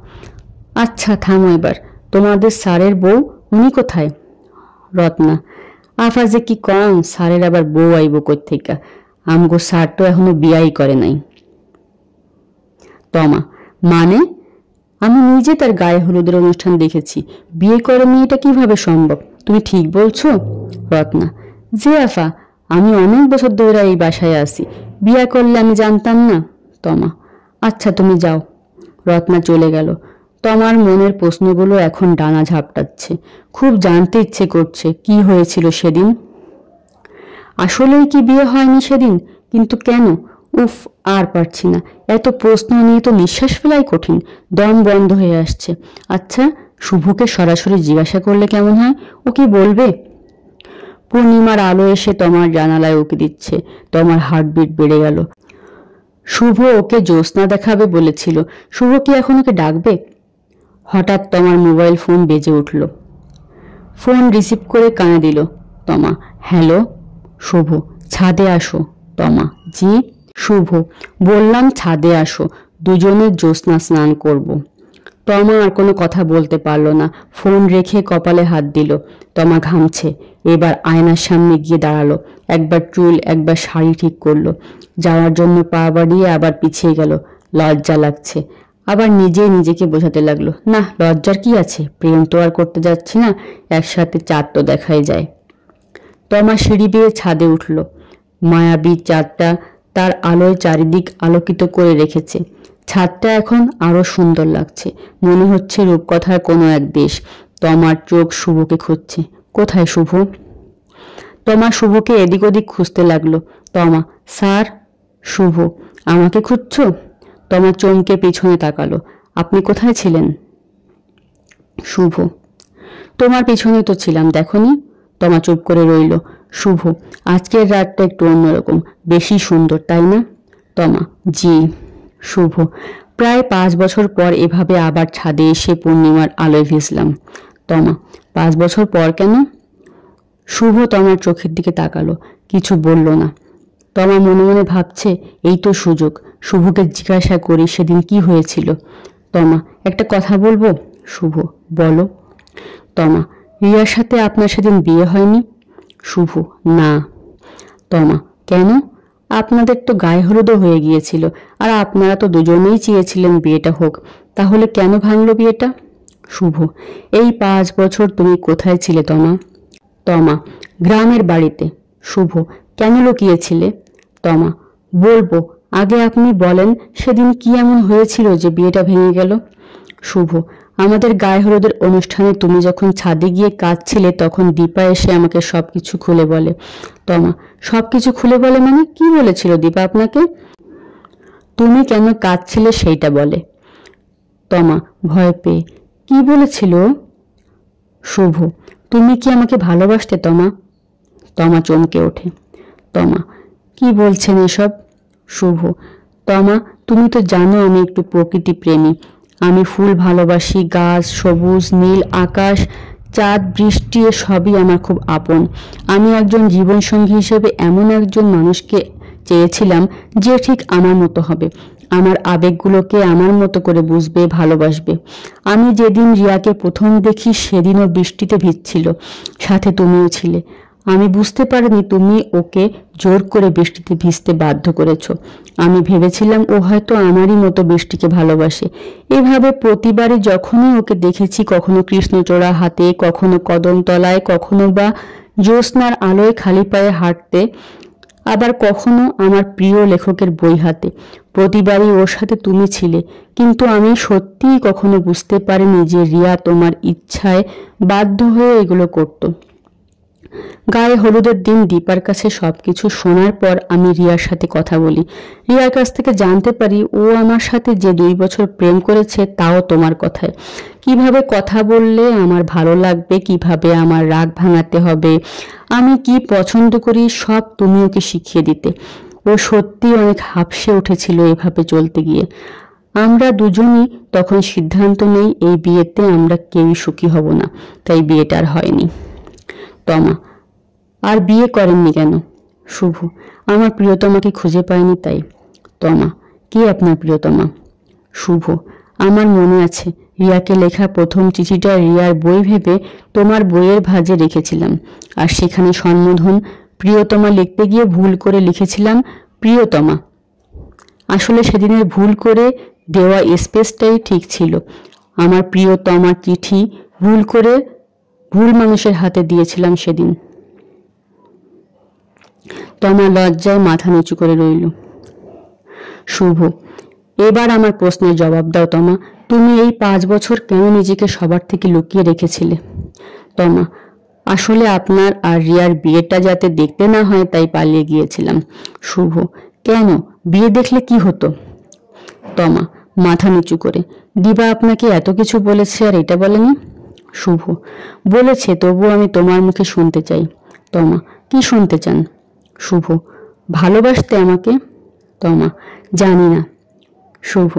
আচ্ছা থামো এবার, তোমাদের স্যারের বউ উনি কোথায়? রত্না, আফা যে কি কম, স্যারের আবার বউ আইব কোত্থেকা, আমগো স্যার তো এখনো বিয়াই করে নাই। তমা, মানে? আমি নিজে তার গায়ে হলুদের অনুষ্ঠান দেখেছি, বিয়ে করেনি, এটা কিভাবে সম্ভব? তুমি ঠিক বলছো? রত্না, যে আফা, আমি অনেক বছর ধরে এই বাসায় আছি, বিয়ে করলে আমি জানতাম না। তমা, আচ্ছা তুমি যাও। রত্না চলে গেল। তমার মনের প্রশ্নগুলো এখন ডানা ঝাপটাচ্ছে। খুব জানতে ইচ্ছে করছে কি হয়েছিল সেদিন। আসলেই কি বিয়ে হয়নি সেদিন? কিন্তু কেন? উফ, আর পারছি না, এত প্রশ্ন নিয়ে তো নিঃশ্বাস ফেলাই কঠিন, দম বন্ধ হয়ে আসছে। আচ্ছা, শুভকে সরাসরি জিজ্ঞাসা করলে কেমন হয়? ও কি বলবে? পূর্ণিমার আলো এসে তোমার জানালায় উকি দিচ্ছে। তোমার হার্টবিট বেড়ে গেল। শুভ ওকে জ্যোৎস্না দেখাবে বলেছিল, শুভ কি এখন ওকে ডাকবে? হঠাৎ তোমার মোবাইল ফোন বেজে উঠল। ফোন রিসিভ করে কানে দিল। তমা, হ্যালো। শুভ, ছাদে আসো। তমা, জি। শুভ, বললাম ছাদে আসো, দুজনে জ্যোৎস্না স্নান করব। তমা আর কোনো কথা বলতে পারল না, ফোন রেখে কপালে হাত দিল। তমা ঘামছে। এবার আয়নার সামনে গিয়ে দাঁড়ালো, একবার চুল একবার শাড়ি ঠিক করলো, যাওয়ার জন্য পা বাড়িয়ে আবার পিছিয়ে গেল। লজ্জা লাগছে। আবার নিজেই নিজেকে বোঝাতে লাগলো, না লজ্জার কি আছে, প্রেম তো আর করতে যাচ্ছি না, একসাথে চাঁদ তো দেখাই যায়। তমা সিঁড়ি বেয়ে ছাদে উঠল। মায়াবী চাঁদটা তার আলোয় চারিদিক আলোকিত করে রেখেছে। ছাদটা এখন আরো সুন্দর লাগছে, মনে হচ্ছে রূপকথার কোনো এক দেশ। তমার চোখ শুভকে খুঁজছে। কোথায় শুভ? তমা শুভকে এদিক ওদিক খুঁজতে লাগলো। তমা, স্যার। শুভ, আমাকে খুঁজছো? তমা চমকে পিছনে তাকালো। আপনি কোথায় ছিলেন? শুভ, তোমার পিছনে তো ছিলাম, দেখোনি? তমা চুপ করে রইল। শুভ, আজকের রাতটা একটু অন্যরকম, বেশি সুন্দর, তাই না? তমা, জি। শুভ, প্রায় 5 বছর পর এভাবে আবার ছাদে এসে পূর্ণিমার আলোয় ভিজলাম। তমা, 5 বছর পর কেন? শুভ তমার চোখের দিকে তাকালো, কিছু বলল না। তমা মনে মনে ভাবছে, এই তো সুযোগ, শুভকে জিজ্ঞাসা করি সেদিন কি হয়েছিল। তমা, একটা কথা বলবো? শুভ, বলো। তমা, রিয়ার সাথে আপনার সেদিন বিয়ে হয়নি? শুভ, না। তমা, কেন? আপনাদের তো গায়ে হলুদও হয়ে গিয়েছিল, আর আপনারা তো দুজনেই চেয়েছিলেন বিয়েটা হোক, তাহলে কেন ভাঙলো বিয়েটা? শুভ, এই 5 বছর তুমি কোথায় ছিলে তমা? তমা, গ্রামের বাড়িতে। শুভ, কেন লুকিয়েছিলে? তমা, বলবো, আগে আপনি বলেন সেদিন কি এমন হয়েছিল যে বিয়েটা ভেঙে গেল? শুভ, আমাদের গায়ে হলুদের অনুষ্ঠানে তুমি যখন ছাদে গিয়ে কাঁদছিলে তখন দীপা এসে আমাকে সবকিছু খুলে বলে। তমা: সবকিছু খুলে বলে মানে? কি বলেছিল দীপা আপনাকে? তুমি কেন কাঁদছিলে সেইটা বলে। তমা ভয় পেয়ে: কি বলেছিল? শুভ: তুমি কি আমাকে ভালোবাসতে তমা? তমা চমকে ওঠে। তমা: কি বলছেন এসব? শুভ: তমা, তুমি তো জানো আমি একটু প্রকৃতি প্রেমী। আমি ফুল ভালোবাসি, গাছ, সবুজ, নীল আকাশ, চাঁদ, বৃষ্টি সবই আমার খুব আপন। আমি একজন জীবনসঙ্গী হিসেবে এমন একজন মানুষকে চেয়েছিলাম যে ঠিক আমার মতো হবে, আমার আবেগগুলোকে আমার মতো করে বুঝবে, ভালোবাসবে। আমি যেদিন রিয়াকে প্রথম দেখি সেদিনও বৃষ্টিতে ভিজছিল, সাথে তুমিও ছিলে। আমি বুঝতে পারিনি তুমি ওকে জোর করে বৃষ্টিতে ভিজতে বাধ্য করেছ। আমি ভেবেছিলাম ও হয়তো আমারই মতো বৃষ্টিকে ভালোবাসে। এভাবে প্রতিবারই যখনই ওকে দেখেছি, কখনো কৃষ্ণচূড়া হাতে, কখনো কদমতলায়, কখনো বা জ্যোৎস্নার আলোয় খালি পায়ে হাঁটতে, আবার কখনো আমার প্রিয় লেখকের বই হাতে, প্রতিবারই ওর সাথে তুমি ছিলে। কিন্তু আমি সত্যিই কখনো বুঝতে পারিনি যে রিয়া তোমার ইচ্ছায় বাধ্য হয়ে এগুলো করত। গায়ে হলুদের দিন দীপার কাছে সবকিছু শোনার পর আমি রিয়ার সাথে কথা বলি। রিয়ার কাছ থেকে জানতে পারি ও আমার সাথে যে 2 বছর প্রেম করেছে তাও তোমার কথায়। কিভাবে কথা বললে আমার ভালো লাগবে, কিভাবে আমার রাগ ভাঙাতে হবে, আমি কি পছন্দ করি সব তুমি ওকে শিখিয়ে দিতে। ও সত্যি অনেক হাঁপসে উঠেছিল এভাবে চলতে গিয়ে। আমরা দুজনই তখন সিদ্ধান্ত নেই এই বিয়েতে আমরা কেউই সুখী হব না, তাই বিয়েটা আর হয়নি। তমা: আর বিয়ে করেননি কেন? শুভ: আমার প্রিয়তমাকে খুঁজে পাইনি তাই। তমা: কে আপনার প্রিয়তমা? শুভ: আমার মনে আছে, রিয়াকে লেখা প্রথম চিঠিটা রিয়ার বই ভেবে তোমার বইয়ের ভাঁজে রেখেছিলাম, আর সেখানে সম্বোধন প্রিয়তমা লিখতে গিয়ে ভুল করে লিখেছিলাম প্রিয়তমা। আসলে সেদিনের ভুল করে দেওয়া স্পেসটাই ঠিক ছিল। আমার প্রিয়তমা চিঠি ভুল মানুষের হাতে দিয়েছিলাম সেদিন। তমা লজ্জায় মাথা নিচু করে রইল। শুভ: এবার আমার প্রশ্নের জবাব দাও তমা, তুমি এই 5 বছর কেন নিজেকে সবার থেকে লুকিয়ে রেখেছিলে? তমা: আসলে আপনার আর রিয়ার বিয়েটা যাতে দেখতে না হয় তাই পালিয়ে গিয়েছিলাম। শুভ: কেন? বিয়ে দেখলে কি হতো? তমা মাথা নিচু করে: দিবা আপনাকে এত কিছু বলেছে আর এটা বলেনি? শুভ: বলেছে, তবু আমি তোমার মুখে শুনতে চাই। তমা: কি শুনতে চান? শুভ: ভালোবাসতে আমাকে? তমা: জানি না। শুভ: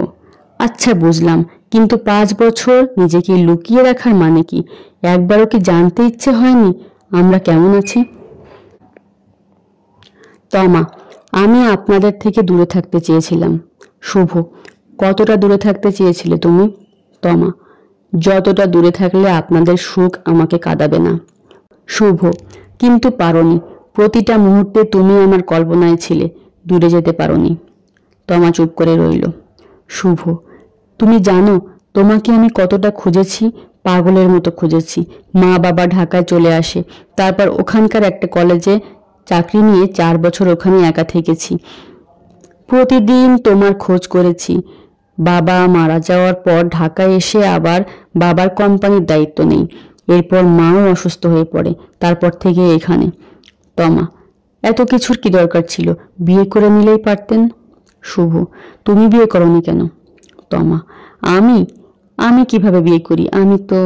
আচ্ছা বুঝলাম, কিন্তু 5 বছর নিজেকে লুকিয়ে রাখার মানে কি? একবারও কি জানতে ইচ্ছে হয়নি আমরা কেমন আছি? তমা: আমি আপনাদের থেকে দূরে থাকতে চেয়েছিলাম। শুভ: কতটা দূরে থাকতে চেয়েছিলে তুমি? তমা: যতটা দূরে থাকলে আপনাদের সুখ আমাকে কাঁদাবে না। শুভ: কিন্তু পারোনি, প্রতিটা মুহূর্তে তুমি আমার কল্পনায় ছিলে, দূরে যেতে পারোনি। তমা চুপ করে রইল। শুভ: তুমি জানো তোমাকে আমি কতটা খুঁজেছি, পাগলের মতো খুঁজেছি। মা বাবা ঢাকায় চলে আসে, তারপর ওখানকার একটা কলেজে চাকরি নিয়ে 4 বছর ওখানে একা থেকেছি। প্রতিদিন তোমার খোঁজ করেছি। বাবা মারা যাওয়ার পর ঢাকায় এসে আবার বাবার কোম্পানির দায়িত্ব নেই। এরপর মাও অসুস্থ হয়ে পড়ে, তারপর থেকে এখানে। তমা: এত কিছুর কি দরকার ছিল? বিয়ে করে নিলেই পারতেন। শুভ: তুমি বিয়ে করনি কেন? তমা: আমি কিভাবে বিয়ে করি? আমি তো।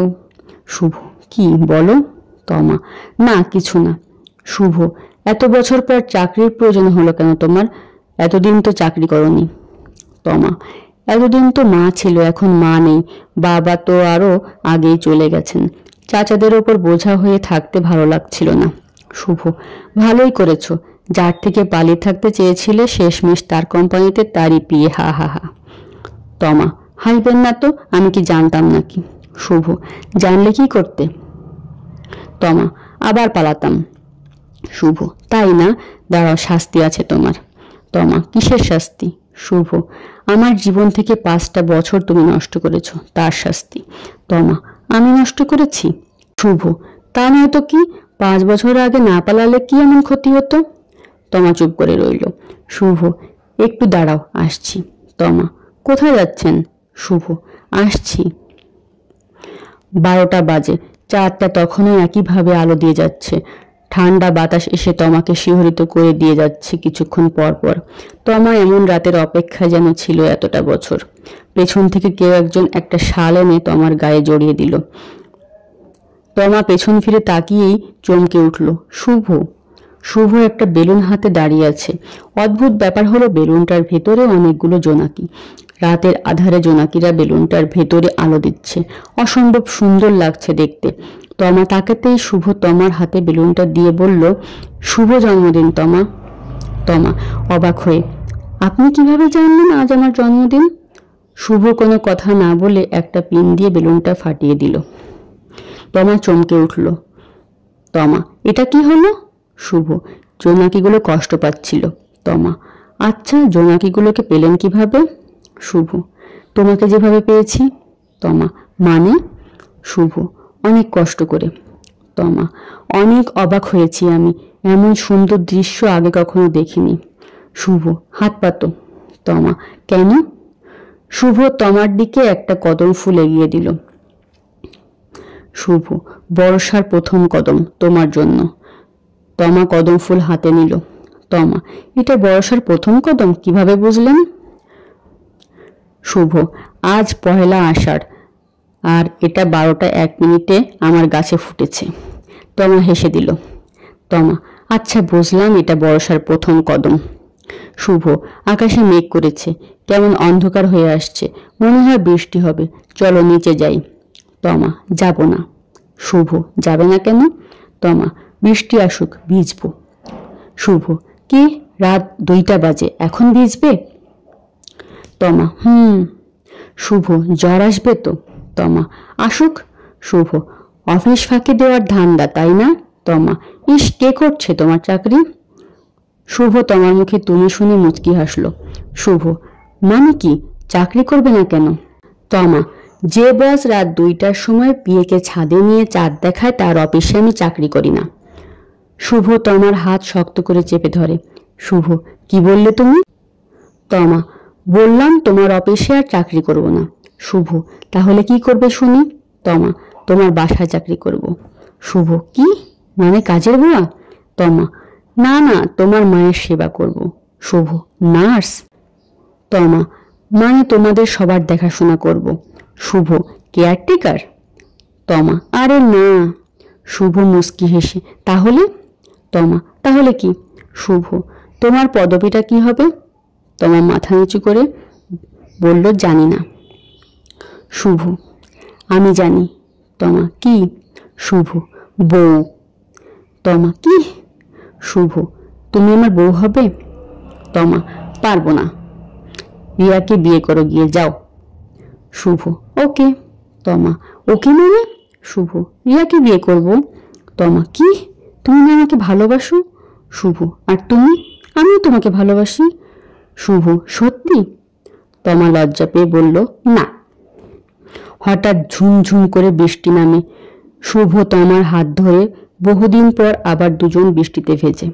শুভ: কি বলো? তমা: না কিছু না। শুভ: এত বছর পর চাকরির প্রয়োজন হলো কেন তোমার? এতদিন তো চাকরি করনি। তমা: এতদিন তো মা ছিল, এখন মা নেই। বাবা তো আরো আগেই চলে গেছেন। চাচাদের ওপর বোঝা হয়ে থাকতে ভালো লাগছিল না। শুভ: ভালোই করেছো, যার থেকে পালিয়ে থাকতে চেয়েছিলে শেষমেশ তার কোম্পানিতে তারই বিয়ে। হা হা হা। তমা: হাসবেন না তো, আমি কি জানতাম নাকি? শুভ: জানলে কি করতে? তমা: আবার পালাতাম। শুভ: তাই না? দাঁড়াও, শাস্তি আছে তোমার। তমা: কিসের শাস্তি? শুভ: আমার জীবন থেকে 5টা বছর তুমি নষ্ট করেছ, তার শাস্তি। তমা: আমি নষ্ট করেছি? শুভ: তা নয়তো কি? 5 বছর আগে না পালালে কি এমন ক্ষতি হতো? তমা চুপ করে রইল। শুভ: একটু দাঁড়াও, আসছি। তমা: কোথায় যাচ্ছেন? শুভ: আসছি। 12টা বাজে, চাঁদটা তখনও একইভাবে আলো দিয়ে যাচ্ছে। ঠান্ডা বাতাস এসে তমাকে শিহরিত করে দিয়ে যাচ্ছে কিছুক্ষণ পর পর। তমা এমন রাতের অপেক্ষায় যেন ছিল এতটা বছর। পেছন থেকে কেউ একজন একটা শাল এনে তমার গায়ে জড়িয়ে দিল। তমা পেছন ফিরে তাকিয়েই চমকে উঠল। শুভ। শুভ একটা বেলুন হাতে দাঁড়িয়ে আছে। অদ্ভুত ব্যাপার হলো বেলুনটার ভেতরে অনেকগুলো জোনাকি। রাতের আধারে জোনাকিরা বেলুনটার ভেতরে আলো দিচ্ছে। অসম্ভব সুন্দর লাগছে দেখতে। তমা তাকাতেই শুভ তমার হাতে বেলুনটা দিয়ে বলল, শুভ জন্মদিন তমা। তমা অবাক হয়ে, আপনি কিভাবে জানলেন আজ আমার জন্মদিন? শুভ কোনো কথা না বলে একটা পিন দিয়ে বেলুনটা ফাটিয়ে দিল। তমা চমকে উঠল। তমা, এটা কি হলো? শুভ, জোনাকিগুলো কষ্ট পাচ্ছিল। তমা, আচ্ছা জোনাকিগুলোকে পেলেন কিভাবে? শুভ, তোমাকে যেভাবে পেয়েছি। তমা, মানে? শুভ, অনেক কষ্ট করে। তমা, অনেক অবাক হয়েছি আমি, এমন সুন্দর দৃশ্য আগে কখনো দেখিনি। শুভ, হাত পাতো। তমা, কেন? শুভ তমার দিকে একটা কদম ফুল এগিয়ে দিল। শুভ, বর্ষার প্রথম কদম তোমার জন্য। তমা কদম ফুল হাতে নিল। তমা, এটা বর্ষার প্রথম কদম কিভাবে বুঝলেন? শুভ, আজ 1 আষাঢ় আর এটা 12টা 1 মিনিটে আমার গাছে ফুটেছে। তমা হেসে দিল। তমা, আচ্ছা বুঝলাম এটা বর্ষার প্রথম কদম। শুভ, আকাশে মেঘ করেছে, কেমন অন্ধকার হয়ে আসছে, মনে হয় বৃষ্টি হবে, চলো নিচে যাই। তমা, যাব না। শুভ, যাবে না কেন? তমা, বৃষ্টি আসুক, ভিজবো। শুভ, কি রাত 2টা বাজে, এখন ভিজবে? তমা, শুভ, জ্বর আসবে তো? তমা, আসুক। শুভ, অফিস ফাঁকি দেওয়ার ধান্দা তাই না? তমা, ইস, কে করছে তোমার চাকরি? শুভ তমার মুখে তুমি শুনে মুচকি হাসলো। শুভ, মানে কি, চাকরি করবে না কেন? তমা, যে বস রাত 2টার সময় পিএকে ছাদে নিয়ে চাঁদ দেখায় তার অফিসে আমি চাকরি করি না। শুভ তমার হাত শক্ত করে চেপে ধরে। শুভ, কি বললে তুমি? তমা, বললাম তোমার অফিসে আর চাকরি করব না। শুভ, তাহলে কি করবে শুনি? তমা, তোমার বাসায় চাকরি করব। শুভ, কি মানে কাজের বুয়া? তমা, না না, তোমার মায়ের সেবা করব। শুভ, নার্স? তমা, মানে তোমাদের সবার দেখাশোনা করব। শুভ, কেয়ারটেকার? তমা, আরে না। শুভ মুস্কি হেসে, তাহলে? তমা, তাহলে কি? শুভ, তোমার পদবিটা কি হবে? তমা মাথা নিচু করে বলল, জানি না। শুভ, আমি জানি। তমা, কি? শুভ, বউ। তমা, কি? শুভ, তুমি আমার বউ হবে? তমা, পারবো না। রিয়াকে বিয়ে করো গিয়ে, যাও। শুভ, ওকে। তমা, ওকে মানে? শুভ, রিয়াকে বিয়ে করব। তমা, কি? তুমি না আমাকে ভালোবাসো? শুভ, আর তুমি? আমিও তোমাকে ভালোবাসি। শুভ, সত্যি? তমা লজ্জা পেয়ে বলল, না। হঠাৎ ঝুমঝুম করে বৃষ্টি নামে। শুভ তমার হাত ধরে বহুদিন পর আবার দুজন বৃষ্টিতে ভেজে।